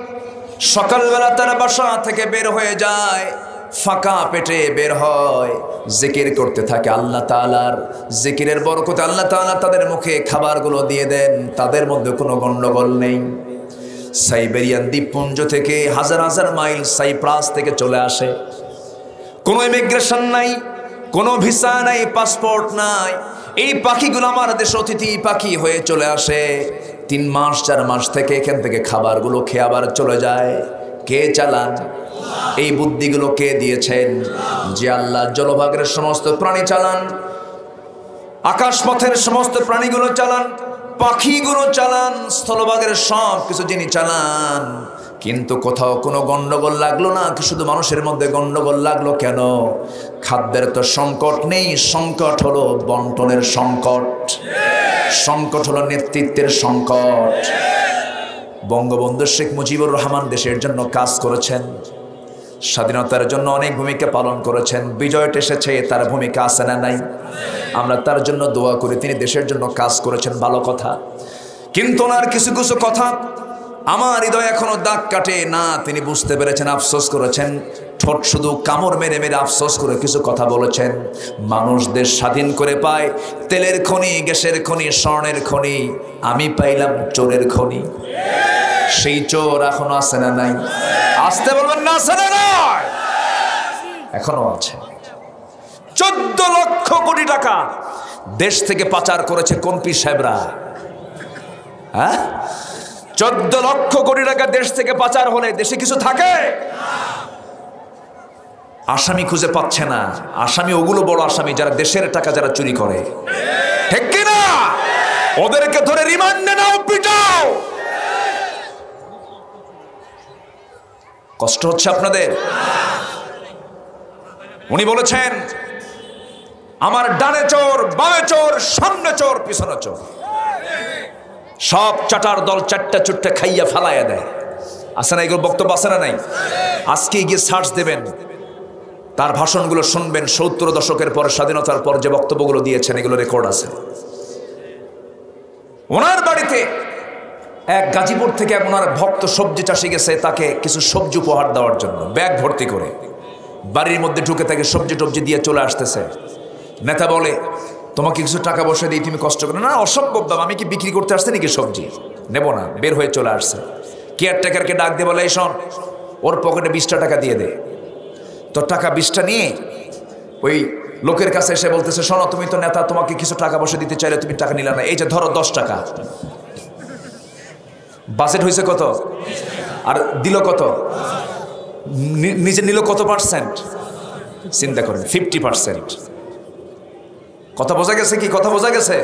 সকালবেলা তার বাসা থেকে বের হয়ে যায়, ফাঁকা পেটে বের হয়, জিকির করতে থাকে আল্লাহ তাআলার। জিকিরের বরকতে আল্লাহ তাআলা তাদের মুখে খাবারগুলো দিয়ে দেন, তাদের মধ্যে কোনো গন্ডগোল নেই। সাইবেরিয়ান দ্বীপপুঞ্জ থেকে হাজার হাজার মাইল সাইপ্রাস থেকে চলে আসে, কোনো ইমিগ্রেশন নাই, কোনো ভিসা নাই, পাসপোর্ট নাই। এই পাখিগুলো আমার দেশে অতিথি পাখি হয়ে চলে আসে, 3 মাস 4 মাস থেকে এখান থেকে খাবারগুলো খেয়ে আবার চলে যায়। কে চালান? এই বুদ্ধিগুলো কে দিয়েছেন? যে আল্লাহ জলভাগের সমস্ত প্রাণী চালান, আকাশপথের সমস্ত প্রাণীগুলো চালান, পাখিগুলো চালান, স্থলভাগের সব কিছু যিনি চালান। কিন্তু কোথাও কোনো গন্ডগোল লাগলো না, শুধু মানুষের মধ্যে গন্ডগোল লাগলো কেন? খাদ্যের তো সংকট নেই, সংকট হলো বন্টনের সংকট, সংকট হলো নেতৃত্বের সংকট। বঙ্গবন্ধু শেখ মুজিবুর রহমান দেশের জন্য কাজ করেছেন, স্বাধীনতার জন্য অনেক ভূমিকা পালন করেছেন। বিজয়টা এসেছে, তার ভূমিকা আছে না নাই? আমরা তার জন্য দোয়া করি, তিনি দেশের জন্য কাজ করেছেন, ভালো কথা। কিন্তু ওনার কিছু কিছু কথা আমার হৃদয় এখনো দাগ কাটে না। তিনি বুঝতে পেরেছেন, আফসোস করেছেন, ঠোঁট শুধু কামড় মেরে মেরে আফসোস করে কিছু কথা বলেছেন। মানুষ দেশ স্বাধীন করে পায় তেলের খনি, গ্যাসের খনি, স্বর্ণের খনি, আমি পাইলাম চোরের খনি। সেই চোর এখনো আছে না নাই? আসতে বলবেন না, আছে না নাই? এখনো আছে। 14 লক্ষ কোটি টাকা দেশ থেকে পাচার করেছে কোন পীর সাহেবরা? হ্যাঁ, 14 লক্ষ কোটি টাকা দেশ থেকে পাচার হলে দেশে কিছু থাকে? আসামি খুঁজে পাচ্ছে না। আসামি ওগুলো বড় আসামি যারা দেশের টাকা যারা চুরি করে, ঠিক কিনা? ওদেরকে ধরে রিমান্ডে নাও, পিটাও। কষ্ট হচ্ছে আপনাদের? উনি বলেছেন, আমার ডানে চোর, বামে চোর, সামনে চোর, পিছনে চোর, সব চাটার দল 4টা চুট্টা খাইয়া ফালাইয়া দেয়। আছে না এগুলো বক্তব্য? আছে না নাই? আজকে গিয়ে সার্চ দেবেন, তার ভাষণগুলো শুনবেন। 70 দশকের পর, স্বাধীনতার পর যে বক্তব্যগুলো দিয়েছেন, এগুলো রেকর্ড আছে। ওনার বাড়িতে এক গাজীপুর থেকে ওনার ভক্ত সবজি চাষি গেছে, তাকে কিছু সবজি উপহার দেওয়ার জন্য ব্যাগ ভর্তি করে বাড়ির মধ্যে ঢুকে তাকে সবজি টবজি দিয়ে চলে আসতেছে। নেতা বলে, তোমাকে কিছু টাকা বসে দিই, তুমি কষ্ট করো না। অসম্ভব দাম, আমি কি বিক্রি করতে আসতে নাকি সবজি? নেব না। বের হয়ে চলে আসছে। কেয়ারটেকারকে ডাক দিয়ে বলে, এই শোন, ওর পকেটে 20টা টাকা দিয়ে দে। তো টাকা 20টা নিয়ে ওই লোকের কাছে এসে বলতেছে, শোনো, তুমি তো নেতা, তোমাকে কিছু টাকা বসে দিতে চাইলে তুমি টাকা নিলে না, এই যে ধরো 10 টাকা। বাজেট হয়েছে কত? আর দিল কত? নিজে নিল কত পার্সেন্ট? চিন্তা করেন, 50%। কথা বোঝা গেছে কি? কথা বোঝা গেছে?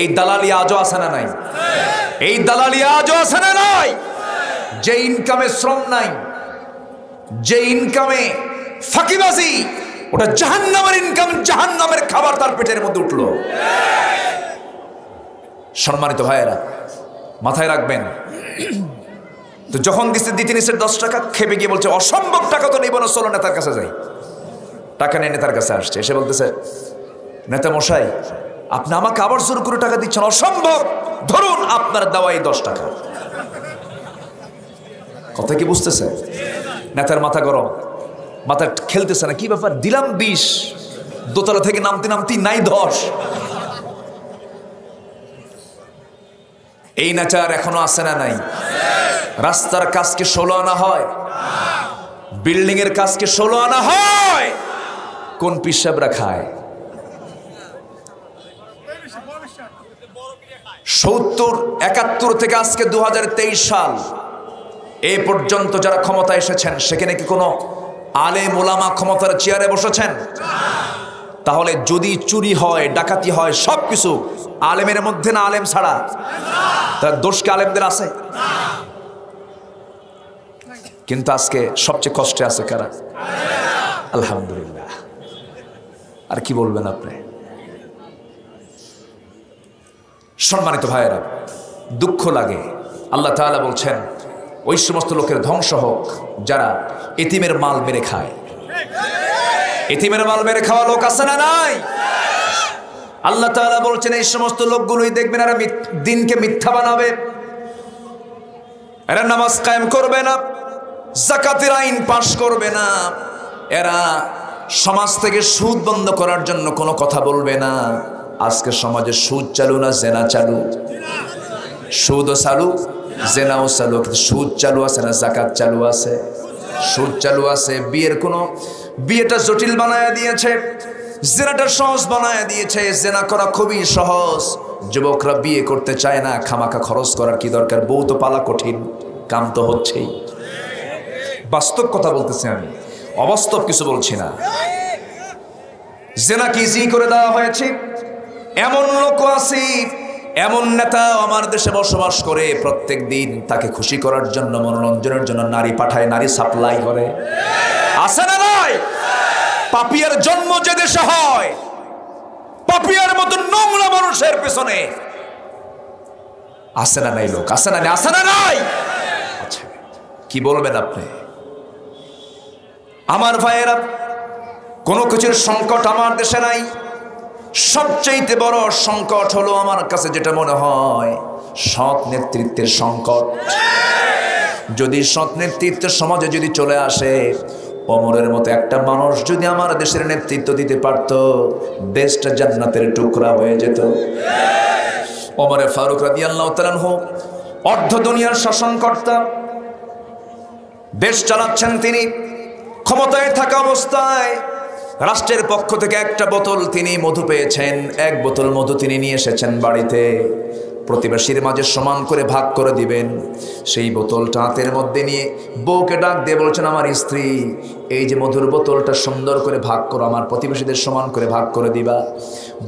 এই দালালি আজও আছে না নাই? এই দালালি আজও আছে না নাই? যে ইনকামে শ্রম নাই, যে ইনকামে ফাঁকিবাজি, ওটা জাহান্নামের ইনকাম, জাহান্নামের খাবার তার পেটের মধ্যে উঠলো। সম্মানিত ভাইয়েরা, মাথায় রাখবেন। তো যখন দিতে নিচ্ছে 10 টাকা, খেপে গিয়ে বলছে, অসম্ভব, টাকা তো নেব না, চলো নেতার কাছে যাই। টাকা নিয়ে নেতার কাছে আসছে, এসে বলতেছে, নেতা মশাই, আপনি আমাকে আবার জোর করে টাকা দিচ্ছেন, অসম্ভব, ধরুন আপনার দেওয়াই 10 টাকা। কথা কি বুঝতেছে? নেতার মাথা গরম, মাথা খেলতেছে না। কি ব্যাপার? দিলাম 20, দোতলা থেকে নামতে নামতে নাই 10। এই নাচার এখনো আছে না নাই? রাস্তার কাজকে 16 আনা হয়, বিল্ডিং এর কাজকে 16 আনা হয়। কোন পিসাবরা খায়? 70, 71 থেকে আজকে 2023 সাল এই পর্যন্ত যারা ক্ষমতা এসেছেন, সেখানে কি কোনো আলেম ওলামা ক্ষমতার চেয়ারে বসেছেন? তাহলে যদি চুরি হয়, ডাকাতি হয়, সবকিছু আলেমের মধ্যে না আলেম ছাড়া? তার দোষ কি আলেমদের আছে? কিন্তু আজকে সবচেয়ে কষ্টে আছে কারা? আলহামদুলিল্লাহ। আর কি বলবেন আপনি? সম্মানিত ভাইয়েরা, দুঃখ লাগে। আল্লাহ তাআলা বলছেন ওই সমস্ত লোকের ধ্বংস হোক যারা এতিমের মাল মেরে খায়। এতিমের মাল মেরে খাওয়া লোক আছে না নাই? আল্লাহ তাআলা বলছেন এই সমস্ত লোকগুলোই দেখবেন এরা দিনকে মিথ্যা বানাবে, এরা নামাজ কায়েম করবে না, যাকাতের আইন পাশ করবে না, এরা সমাজ থেকে সুদ বন্ধ করার জন্য কোনো কথা বলবে না। আজকে সমাজে সুদ চালু না জেনা চালু? সুদও চালু, জেনাও চালু, কিন্তু সুদ চালু আছে না যাকাত চালু আছে? সুদ চালু আছে। বিয়েটা জটিল বানায় দিয়েছে, জেনাটা সহজ বানায় দিয়েছে। জেনা করা খুবই সহজ, যুবকরা বিয়ে করতে চায় না, খামাখা খরচ করার কি দরকার? বউ তো পালা কঠিন, কাম তো হচ্ছেই। বাস্তব কথা বলতেছি আমি, অবাস্তব কিছু বলছি না। জেনা কি ইজি করে দেওয়া হয়েছে? এমন লোক আছে, এমন নেতা আমার দেশে বসবাস করে, প্রত্যেক দিন তাকে খুশি করার জন্য, মনোরঞ্জনের জন্য নারী পাঠায়, নারী সাপ্লাই করে। আছে না নাই? পাপিয়ার জন্ম যে দেশে হয়, পাপিয়ার মতো নোংরা মানুষের পেছনে আছে না নাই লোক? আছে না নাই? আছে না নাই? আচ্ছা, কি বলবেন আপনি? আমার ভাইয়েরা, কোনো কিছুর সংকট আমার দেশে নাই। সবচেয়ে বড় সংকট হলো আমার কাছে যেটা মনে হয়, সৎ নেতৃত্বের সংকট। যদি সৎ নেতৃত্ব সমাজে যদি চলে আসে, ওমরের মতো একটা মানুষ যদি আমার দেশের নেতৃত্ব দিতে পারত, দেশটা জান্নাতের টুকরা হয়ে যেত। ওমরে ফারুক রাদিয়াল্লাহু তাআলা আনহু অর্ধ দুনিয়ার শাসনকর্তা, দেশ চালাচ্ছেন তিনি। ক্ষমতায় থাকা অবস্থায় রাষ্ট্রের পক্ষ থেকে একটা বোতল তিনি মধু পেয়েছেন, এক বোতল মধু তিনি নিয়ে এসেছেন বাড়িতে, প্রতিবেশীর মাঝে সমান করে ভাগ করে দিবেন। সেই বোতলটা হাতের মধ্যে নিয়ে বউকে ডাক দিয়ে বলছেন, আমার স্ত্রী, এই যে মধুর বোতলটা সুন্দর করে ভাগ করো, আমার প্রতিবেশীদের সমান করে ভাগ করে দিবা।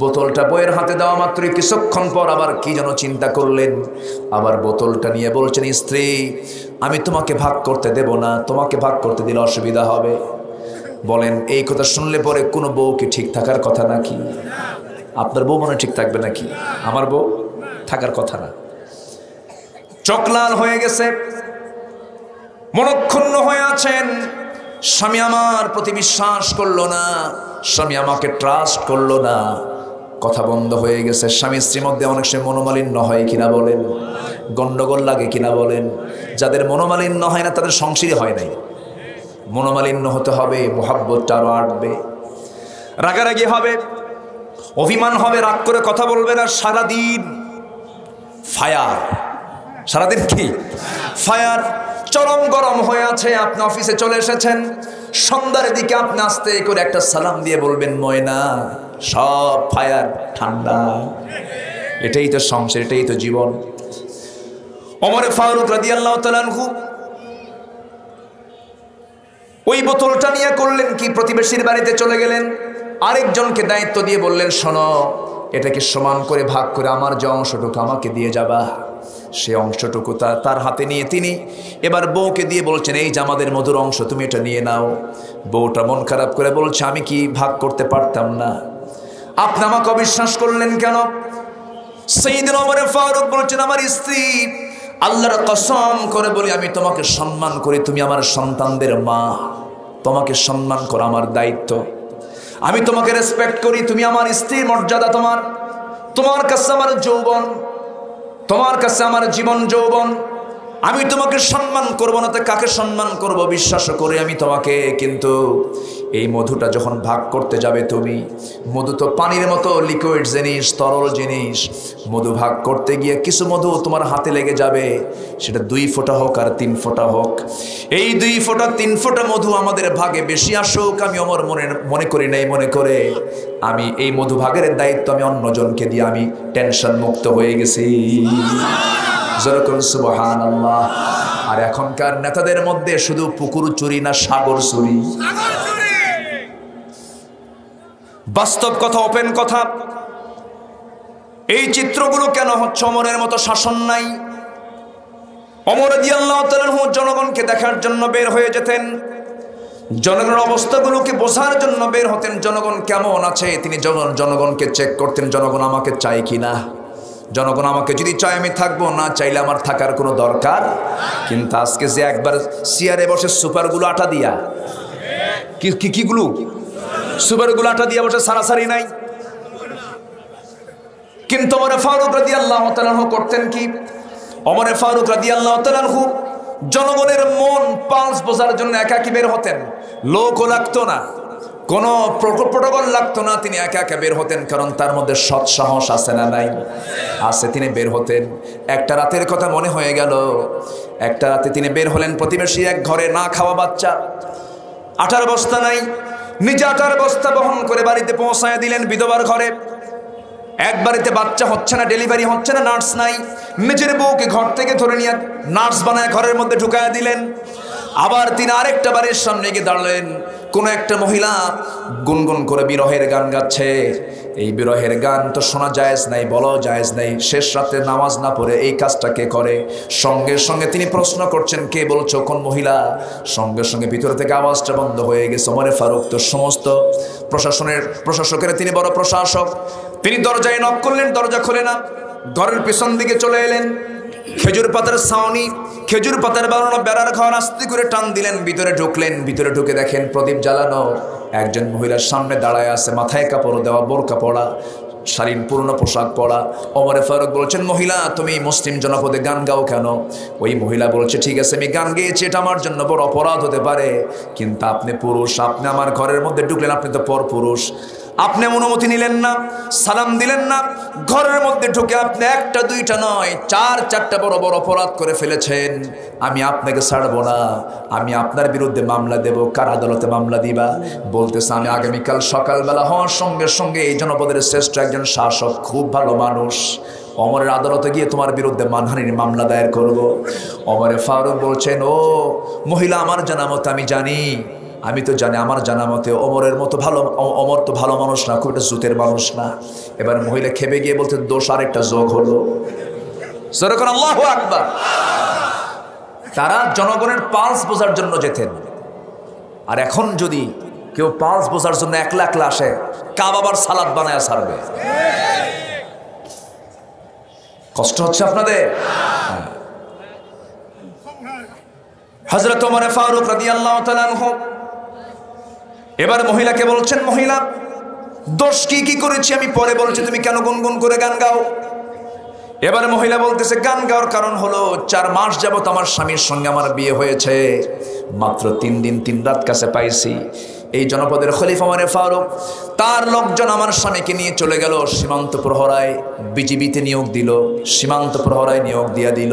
বোতলটা বউয়ের হাতে দেওয়া মাত্রই কিছুক্ষণ পর আবার কি যেন চিন্তা করলেন, আবার বোতলটা নিয়ে বলছেন, স্ত্রী, আমি তোমাকে ভাগ করতে দেব না, তোমাকে ভাগ করতে দিলে অসুবিধা হবে। বলেন, এই কথা শুনলে পরে কোনো বউ কি ঠিক থাকার কথা নাকি? আপনার বউ মনে ঠিক থাকবে নাকি? আমার বউ থাকার কথা না। চোখলাল হয়ে গেছে, মনক্ষুণ্ণ হয়ে আছেন। স্বামী আমার প্রতি বিশ্বাস করলো না, স্বামী আমাকে ট্রাস্ট করলো না, কথা বন্ধ হয়ে গেছে। স্বামী স্ত্রীর মধ্যে অনেক সময় মনোমালিন্য হয় কিনা বলেন? গন্ডগোল লাগে কিনা বলেন? যাদের মনোমালিন্য হয় না তাদের সংসারই হয় নাই। মনোমালিন্য হতে হবে, মোহাব্বতটা আরো আটবে, রাগারাগি হবে, অভিমান হবে, রাগ করে কথা বলবে না, সারাদিন ফায়ার। সারাদিন কি ফায়ার, চরম গরম হয়ে আছে। আপনি অফিসে চলে এসেছেন, সন্ধ্যার দিকে আপনি আস্তে করে একটা সালাম দিয়ে বলবেন, ময়না, সব ফায়ার ঠান্ডা। এটাই তো সংসার, এটাই তো জীবন। ওমর ফারুক রাদিয়াল্লাহু তাআলা আনহু ওই বোতলটা নিয়ে করলেন কি, প্রতিবেশীর বাড়িতে চলে গেলেন, আরেকজনকে দায়িত্ব দিয়ে বললেন, শোনো, এটাকে সমান করে ভাগ করে আমার যে অংশটুকু আমাকে দিয়ে যাবা। সে অংশটুকু তার হাতে নিয়ে তিনি এবার বউকে দিয়ে বলছেন, এই যে আমাদের মধুর অংশ, তুমি এটা নিয়ে নাও। বউটা মন খারাপ করে বলছে, আমি কি ভাগ করতে পারতাম না? আপনি আমাকে অবিশ্বাস করলেন কেন? সাইয়েদনা ওমর ফারুক বলছেন, আমার স্ত্রী, আল্লাহর কসম করে বলি, আমি তোমাকে সম্মান করি, তুমি আমার সন্তানদের মা, তোমাকে সম্মান করা আমার দায়িত্ব। আমি তোমাকে রেসপেক্ট করি, তুমি আমার স্ত্রীর মর্যাদা। তোমার কাছে আমার যৌবন, তোমার কাছে আমার জীবন যৌবন। আমি তোমাকে সম্মান করবো না তো কাকে সম্মান করব? বিশ্বাস করে আমি তোমাকে। কিন্তু এই মধুটা যখন ভাগ করতে যাবে তুমি, মধু তো পানির মতো লিকুইড জিনিস, তরল জিনিস। মধু ভাগ করতে গিয়ে কিছু মধু তোমার হাতে লেগে যাবে, সেটা 2 ফোঁটা হোক আর 3 ফোঁটা হোক। এই 2 ফোঁটা 3 ফোঁটা মধু আমাদের ভাগে বেশি আসুক, আমি আমার মনে করি নাই, মনে করে আমি এই মধু ভাগের দায়িত্ব আমি অন্যজনকে দিয়ে আমি টেনশন মুক্ত হয়ে গেছি। যেরকম সুবহানাল্লাহ। আর এখনকার নেতাদের মধ্যে শুধু পুকুর চুরি না সাগর চুরি। বাস্তব কথা, ওপেন কথা। এই চিত্রগুলো কেন হচ্ছে? ওমরের মতো শাসন নাই। ওমর রাদিয়াল্লাহু তাআলা জনগণকে দেখার জন্য বের হয়ে যেতেন, জনগণের অবস্থাগুলোকে বোঝার জন্য বের হতেন। জনগণ কেমন আছে তিনি জনগণকে চেক করতেন, জনগণ আমাকে চায় কিনা। জনগণ আমাকে যদি চায় আমি থাকবো, না চাইলে আমার থাকার কোনো দরকার। কিন্তু আজকে যে একবার চেয়ারে বসে সুপারগুলো আটা দিয়া, কিগুলো সুপারগুলো আটা দিয়া বসে সারাসারি নাই। কিন্তু ওমরে ফারুক রাদিয়াল্লাহু তাআলা আনহু করতেন কি? ওমরে ফারুক রাদিয়াল্লাহু তাআলা আনহু জনগণের মন পালস বোঝার জন্য একাকী বের হতেন। লোকও লাগতো না, কোনো প্রটোকল লাগতো না, তিনি একা একা বের হতেন। কারণ তার মধ্যে সৎ সাহস আছে না নাই? আছে। তিনি বের হতেন। একটা রাতের কথা মনে হয়ে গেল, একটা রাতে তিনি বের হলেন। প্রতিবেশী এক ঘরে না খাওয়া বাচ্চা, আটার বস্তা নাই, নিজে আটার বস্তা বহন করে বাড়িতে পৌঁছায় দিলেন বিধবার ঘরে। এক বাড়িতে বাচ্চা হচ্ছে না, ডেলিভারি হচ্ছে না, নার্স নাই। নিজের বউকে ঘর থেকে ধরে নিয়ে নার্স বানায় ঘরের মধ্যে ঢুকায় দিলেন। আবার তিনি আরেকটা বাড়ির সামনে গিয়ে দাঁড়ালেন। কোন একটা মহিলা গুনগুন করে বিরহের গান গাচ্ছে। এই বিরহের গান তো শোনা জায়েজ নাই, বলাও জায়েজ নাই। শেষ রাতে নামাজ না পড়ে এই কাজটা কে করে? সঙ্গে সঙ্গে তিনি প্রশ্ন করছেন, কে বলছো, কোন মহিলা? সঙ্গে সঙ্গে ভিতর থেকে আওয়াজটা বন্ধ হয়ে গেছে। ওমরে ফারুক তো সমস্ত প্রশাসকের তিনি বড় প্রশাসক। তিনি দরজায় নক করলেন, দরজা খোলে না। ঘরের পিছন দিকে চলে এলেন। খেজুর পাতার ছাউনি, খেজুর পাতার বানানো বেড়ার ঘর আস্তে করে টান দিলেন। ভিতরে ঢুকলেন। ভিতরে ঢুকে দেখেন প্রদীপ জ্বালানো। একজন মহিলার সামনে দাঁড়ায় আছে, মাথায় কাপড় দেওয়া, বোরকা পড়া, শালীন পূর্ণ পোশাক পরা। ওমরে ফারুক বলছেন, মহিলা তুমি মুসলিম জনপদে গান গাও কেন? ওই মহিলা বলছে, ঠিক আছে আমি গান গেয়েছি, এটা আমার জন্য বড় অপরাধ হতে পারে, কিন্তু আপনি পুরুষ, আপনি আমার ঘরের মধ্যে ঢুকলেন, আপনি তো পর পুরুষ, আপনি অনুমতি নিলেন না, সালাম দিলেন না, ঘরের মধ্যে ঢুকে আপনি একটা দুইটা নয় চারটা বড় বড় অপরাধ করে ফেলেছেন। আমি আপনাকে ছাড়বো না, আমি আপনার বিরুদ্ধে মামলা দেব। কার আদালতে মামলা দিবা? বলতেছে, আমি আগামীকাল সকালবেলা হওয়ার সঙ্গে সঙ্গে এই জনপদের শ্রেষ্ঠ একজন শাসক, খুব ভালো মানুষ, ওমরের আদালতে গিয়ে তোমার বিরুদ্ধে মানহানির মামলা দায়ের করব। ওমরে ফারুক বলছেন, ও মহিলা, আমার জানা মতো আমি জানি, আমি তো জানি, আমার জানা মতে ওমরের মতো ভালো, ওমর তো ভালো মানুষ না, খুব একটা জুতের মানুষ না। এবার মহিলা খেপে গিয়ে বলতে, দোষ আরেকটা যোগ হলো। যেরকম আল্লাহু আকবার। তারা জনগণের পালস বোঝার জন্য যেতেন। আর এখন যদি কেউ পালস বোঝার জন্য একলা একলা আসে, কাবাবার সালাদ বানায় ছাড়বে। কষ্ট হচ্ছে আপনাদের? হযরত ওমর ফারুক রাদিয়াল্লাহু তাআলা আনহু এবার মহিলাকে বলছেন, মহিলা দোষ কি করেছি আমি পরে বলছি, তুমি কেন গুনগুন করে গান গাও? এবার মহিলা বলতেছে, গান গাওয়ার কারণ হলো 4 মাস যাবত আমার স্বামীর সঙ্গে আমার বিয়ে হয়েছে, মাত্র 3 দিন 3 রাত কাছে পাইছি। এই জনপদের খলিফা ওমর ফারুক তার লোকজন আমার স্বামীকে নিয়ে চলে গেল সীমান্ত প্রহরায়, বিজিবিতে নিয়োগ দিল, সীমান্ত প্রহরায় নিয়োগ দিয়া দিল।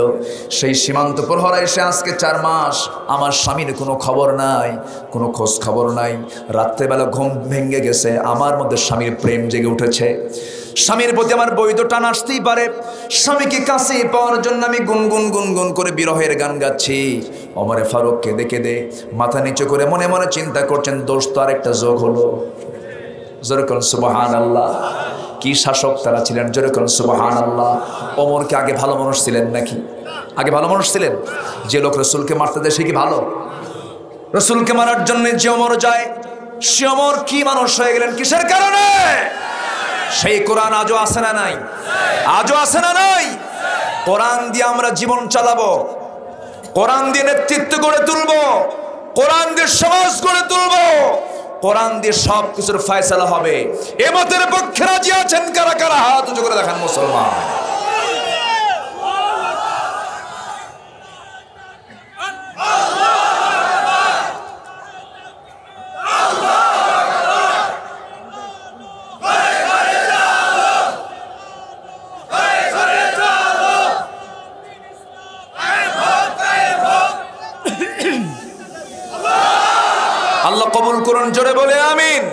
সেই সীমান্ত প্রহরায় সে আজকে 4 মাস আমার স্বামীর কোনো খবর নাই, কোনো খোঁজ খবর নাই। রাত্রেবেলা ঘুম ভেঙে গেছে, আমার মধ্যে স্বামীর প্রেম জেগে উঠেছে, স্বামীর প্রতি আমার বৈধ টান আসতেই পারে, স্বামীকে কাছে পাওয়ার জন্য আমি গুনগুন করে বিরহের গান গাচ্ছি। ওমরে ফারুক কেঁদে কেঁদে মাথা নিচু করে মনে মনে চিন্তা করছেন, দোষ তো আরেকটা যোগ হলো। যেরকম সুবহানাল্লাহ। কি শাসক তারা ছিলেন, যেরকম সুবহানাল্লাহ। ওমর কি আগে ভালো মানুষ ছিলেন নাকি? আগে ভালো মানুষ ছিলেন? যে লোক রসুলকে মারতে দেয় সে কি ভালো? রসুলকে মারার জন্য যে ওমর যায়, সে ওমর কি মানুষ হয়ে গেলেন? কিসের কারণে? সেই কোরআন আজও আছে না নাই? আজও আছে না নাই? কোরআন দিয়ে আমরা জীবন চালাবো, কোরআন দিয়ে নেতৃত্ব গড়ে তুলবো, কোরআন দিয়ে সমাজ গড়ে তুলবো, কোরআন দিয়ে সব কিছুর ফয়সালা হবে। এ মতের পক্ষে রাজি আছেন কারা কারা? হাত উঁচু করে দেখান মুসলমান। আল্লাহ কবুল করুন, জোরে বলে আমিন।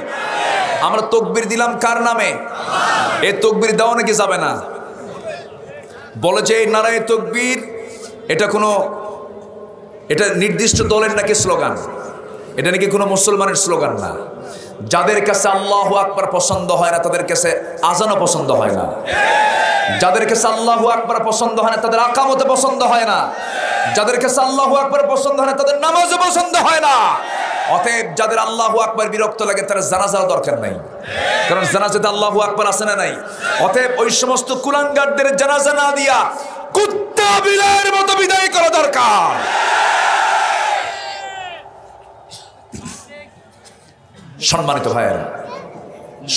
আমরা তাকবীর দিলাম কার নামে? এই তাকবীর দেওয়া নাকি যাবে না? বলে যে এই নারায়ে তাকবীর এটা নির্দিষ্ট দলের নাকি স্লোগান, এটা নাকি কোনো মুসলমানের স্লোগান না। যাদের কাছে আল্লাহু আকবার পছন্দ হয় না তাদের কাছে আজানও পছন্দ হয় না, যাদের কাছে আল্লাহু আকবার পছন্দ হয় না তাদের আকামতে পছন্দ হয় না, যাদের কাছে আল্লাহু আকবার পছন্দ হয় না তাদের নামাজও পছন্দ হয় না। অতএব যাদের আল্লাহু আকবার বিরক্ত লাগে তারা জানাজার দরকার নাই, কারণ জানাজাতে আল্লাহু আকবার আছে না নাই? অতএব ওই সমস্ত কুলাঙ্গারদের জানাজা না দিয়া কুত্তা বিলাইয়ের মতো বিদায় করা দরকার। সম্মানিত ভাইয়েরা,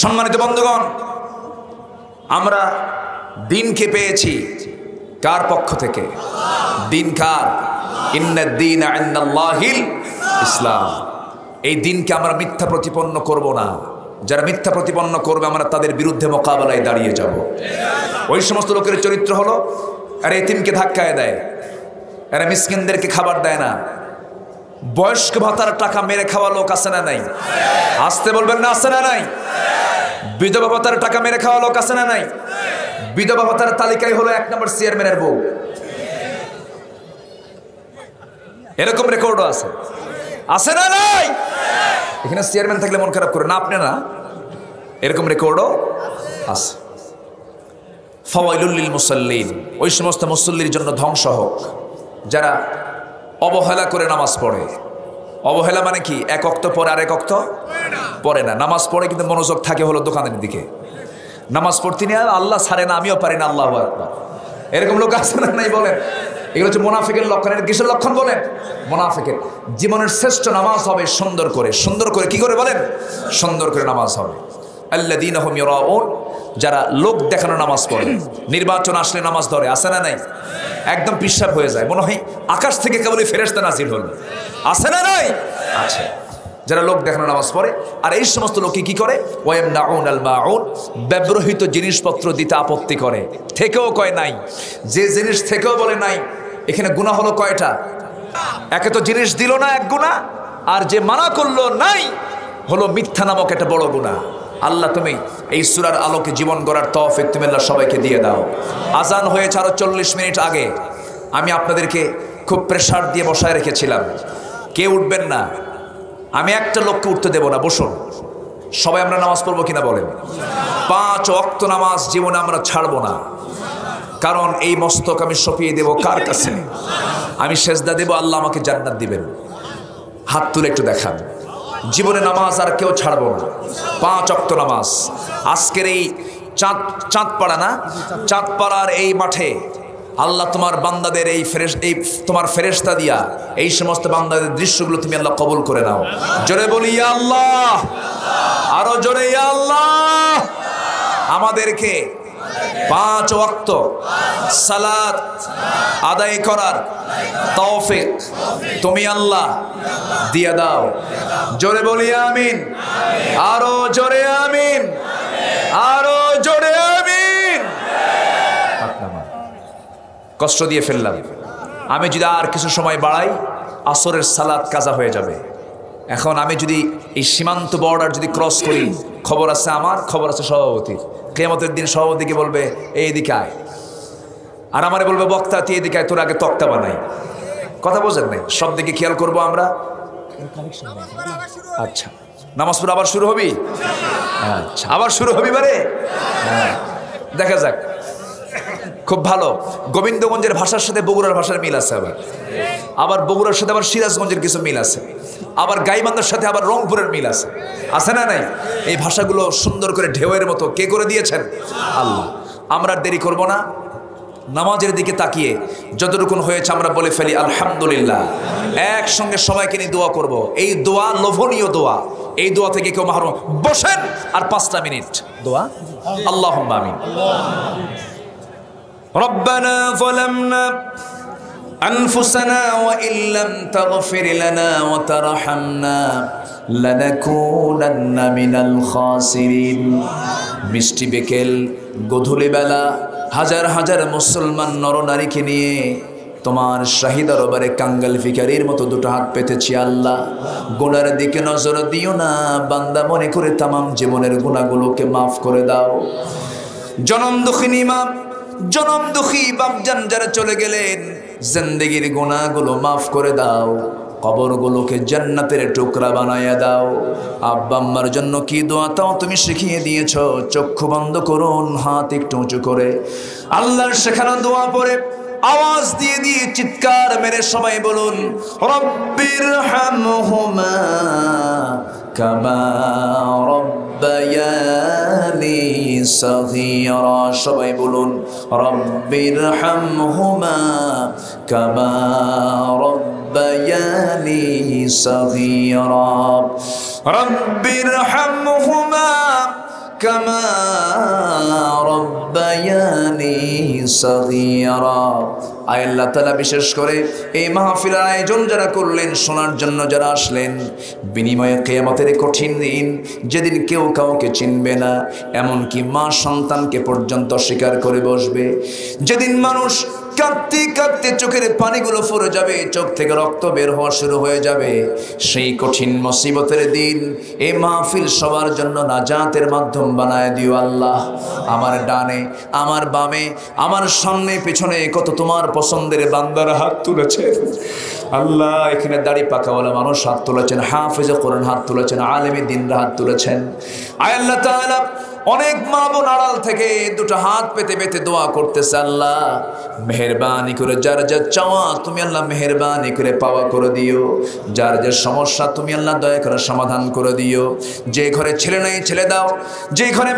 সম্মানিত বন্ধুগণ, আমরা দিনকে পেয়েছি কার পক্ষ থেকে? দিন কার? ইন্নাদ-দীনা ইনদাল্লাহিল ইসলাম। এই দিনকে আমরা মিথ্যা প্রতিপন্ন করব না। যারা মিথ্যা প্রতিপন্ন করবে আমরা তাদের বিরুদ্ধে মোকাবেলায় দাঁড়িয়ে যাব। ওই সমস্ত লোকের চরিত্র হলো, এরা এতিমকে ধাক্কায় দেয়, এরা মিসকিনদেরকে খাবার দেয় না, বয়স্ক ভাতার টাকা মেরে খাওয়া লোক আছে না নাই? আসতে বলবেন না, আছে না নাই? বিধবা ভাতার টাকা মেরে খাওয়া লোক আছে না নাই? বিধবা ভাতার তালিকায় হলো 1 নম্বর চেয়ারম্যানের বউ। এরকম রেকর্ডও আছে, আছে না নাই? এখানে চেয়ারম্যান থাকলে মন খারাপ করে না আপনি না, এরকম রেকর্ডও আছে। ফাওয়াইলুল লিল মুসাল্লিন, ওই সমস্ত মুসল্লির জন্য ধ্বংস হোক যারা অবহেলা করে নামাজ পড়ে। অবহেলা মানে কি? 1 ওয়াক্ত পরে আর 1 ওয়াক্ত পড়ে না। নামাজ পড়ে কিন্তু মনোযোগ থাকে হলো দোকানের দিকে। নামাজ পড়তে নিয়ে আল্লাহ ছাড়ে না, আমিও পারি না, আল্লাহু আকবার। এরকম লোক আছে না নাই বলেন? এগুলো হচ্ছে মুনাফিকের লক্ষণ। এর কিসের লক্ষণ বলেন? মুনাফিকের। জীবনের শ্রেষ্ঠ নামাজ হবে সুন্দর করে। সুন্দর করে কি করে বলেন? সুন্দর করে নামাজ হবে। আল্লাযীনা হুম ইউরাউন, যারা লোক দেখানো নামাজ পড়ে। নির্বাচন আসলে নামাজ ধরে, আছে না নাই? একদম পিশাব হয়ে যায়, মনে হয় আকাশ থেকে কেবলই ফেরেশতা নাজিল হল, আছে না নাই? আছে। যারা লোক দেখানো নামাজ পড়ে। আর এই সমস্ত লোকে কি করে? ওয়ায়ামনাউনাল মাউন, ব্যবহৃত জিনিসপত্র দিতে আপত্তি করে। থেকেও কয় নাই, যে জিনিস থেকেও বলে নাই। এখানে গুনাহ হলো কয়টা? একে তো জিনিস দিল না, এক গুনাহ, আর যে মানা করলো নাই হলো মিথ্যা নামক একটা বড় গুনাহ। আল্লাহ তুমি এই সূরার আলোকে জীবন গড়ার তৌফিক তুমি আল্লাহ সবাইকে দিয়ে দাও। আজান হয়েছে আরো 40 মিনিট আগে। আমি আপনাদেরকে খুব প্রেসার দিয়ে বসায় রেখেছিলাম, কেউ উঠবেন না। আমি একটা লোককে উঠতে দেব না, বসুন। সবাই আমরা নামাজ পড়বো কিনা বলেন? 5 ওয়াক্ত নামাজ জীবনে আমরা ছাড়বো না, কারণ এই মস্তক আমি সঁপিয়ে দেব কার কাছে? আমি সেজদা দেব, আল্লাহ আমাকে জান্নাত দিবেন। হাত তুলে একটু দেখান। জীবনে নামাজ আর কেউ ছাড়বো না, 5 ওয়াক্ত নামাজ। আজকের এই চাঁদপাড়া না, চাঁদপাড়ার এই মাঠে আল্লাহ তোমার বান্দাদের এই তোমার ফেরেশতা দিয়া এই সমস্ত বান্দাদের দৃশ্যগুলো তুমি আল্লাহ কবুল করে নাও। জোরে বলি ইয়া আল্লাহ, আরো জোরে ইয়া আল্লাহ। আমাদেরকে 5 ওয়াক্ত সালাত আদায় করার তৌফিক তুমি আল্লাহ দিয়ে দাও। জোরে বলি আমিন, আরো জোরে আমিন, আরো জোরে আমিন। কষ্ট দিয়ে ফেললাম। আমি যদি আর কিছু সময় বাড়াই আসরের সালাত কাজা হয়ে যাবে। এখন আমি যদি এই সীমান্ত বর্ডার যদি ক্রস করি, খবর আছে আমার, খবর আছে সভাপতির। কিয়ামতের দিন সভাপতিকে বলবে এইদিকে আয়, আর আমারে বলবে বক্তা তুই এদিকে আয়, তোর আগে তক্তা বানাই। কথা বোঝেন নাই? সব দিকে খেয়াল করবো আমরা। আচ্ছা, নামাজ পড়া আবার শুরু হবি? আচ্ছা, আবার শুরু হবি বারে? দেখা যাক। খুব ভালো। গোবিন্দগঞ্জের ভাষার সাথে বগুড়ার ভাষার মিল আছে, আবার বগুড়ার সাথে আবার সিরাজগঞ্জের কিছু মিল আছে, আবার গাইবান্ধার সাথে আবার রংপুরের মিল আছে, আছে না নাই? এই ভাষাগুলো সুন্দর করে ঢেউয়ের মতো কে করে দিয়েছেন? আল্লাহ। আমরা দেরি করব না, নামাজের দিকে তাকিয়ে যতটুকুন হয়েছে আমরা বলে ফেলি আলহামদুলিল্লাহ। একসঙ্গে সবাইকে নিয়ে দোয়া করব। এই দোয়া লোভনীয় দোয়া, এই দোয়া থেকে কেউ মাহরুম। বসেন আর 5টা মিনিট দোয়া। আল্লাহুম্মা আমিন। ربنا ظلمنا أنفسنا وإن لم تغفر لنا وترحمنا لنكونن من الخاسرين। মিষ্টি বিকেল, গধূলি বেলা হাজার হাজার মুসলমান নরনারীকে নিয়ে তোমার শাহী দরবারে কাঙ্গাল ভিখারির মতো 2 হাত পেতেছি। আল্লাহ, গুনার দিকে নজর দিও না, বান্দা মনে করে তামাম জীবনের গুনাহগুলোকে মাফ করে দাও। জনম দুঃখিনী মা, জনম দুঃখী বাপজান যারা চলে গেলেন, জিন্দেগির গুনাহগুলো মাফ করে দাও, কবরগুলোকে জান্নাতের টুকরা বানায়া দাও। আব্বা আম্মার জন্য কি দোয়া তাও তুমি শিখিয়ে দিয়েছো। চক্ষু বন্ধ করুন, হাত একটু উঁচু করে আল্লাহর শেখানো দোয়া পড়ে আওয়াজ দিয়ে দিয়ে চিৎকার মেরে সবাই বলুন রব্বিরহামহুমা কামা রব্বায়ানি সগীরা। সবাই বলুন রব্বিরহামহুমা কামা রব্বায়ানি সগীরা। রব্বিরহামহুমা কামা রব্বায়ানি সগীরা। আয় আল্লাহ তাআলা, বিশেষ করে এই মাহফিলের আয়োজন যারা করলেন, শোনার জন্য যারা আসলেন, বিনিময়ে কিয়ামতের কঠিন দিন, যেদিন কেউ কাউকে চিনবে না, এমনকি মা সন্তানকে পর্যন্ত স্বীকার করে বসবে, যেদিন মানুষ কাঁদতে কাঁদতে চোখের পানিগুলো ফুরে যাবে, চোখ থেকে রক্ত বের হওয়া শুরু হয়ে যাবে, সেই কঠিন মুসিবতের দিন এই মাহফিল সবার জন্য নাজাতের মাধ্যম বানায় দিও আল্লাহ। আমার ডানে, আমার বামে, আমার সামনে পিছনে কত তোমার পছন্দের বান্দারা হাত তুলেছে আল্লাহ। এখানে দাড়ি পাকাওয়ালা মানুষ হাত তুলেছেন, হাফেজে কোরআন হাত তুলেছেন, আলেমী দ্বীনরা হাত তুলেছেন। আয় আল্লাহ তাআলা, অনেক মা বোন আড়াল থেকে দুটো হাত পেতে পেতে দোয়া করতেছে, আল্লাহ মেহেরবানি করে যার যার চাওয়া তুমি আল্লাহ মেহেরবানি করে পাওয়া করে দিও, যার যার সমস্যা তুমি আল্লাহ দয়া করে সমাধান করে দিও। যে ঘরে ছেলে নেই ছেলে দাও, যে ঘরে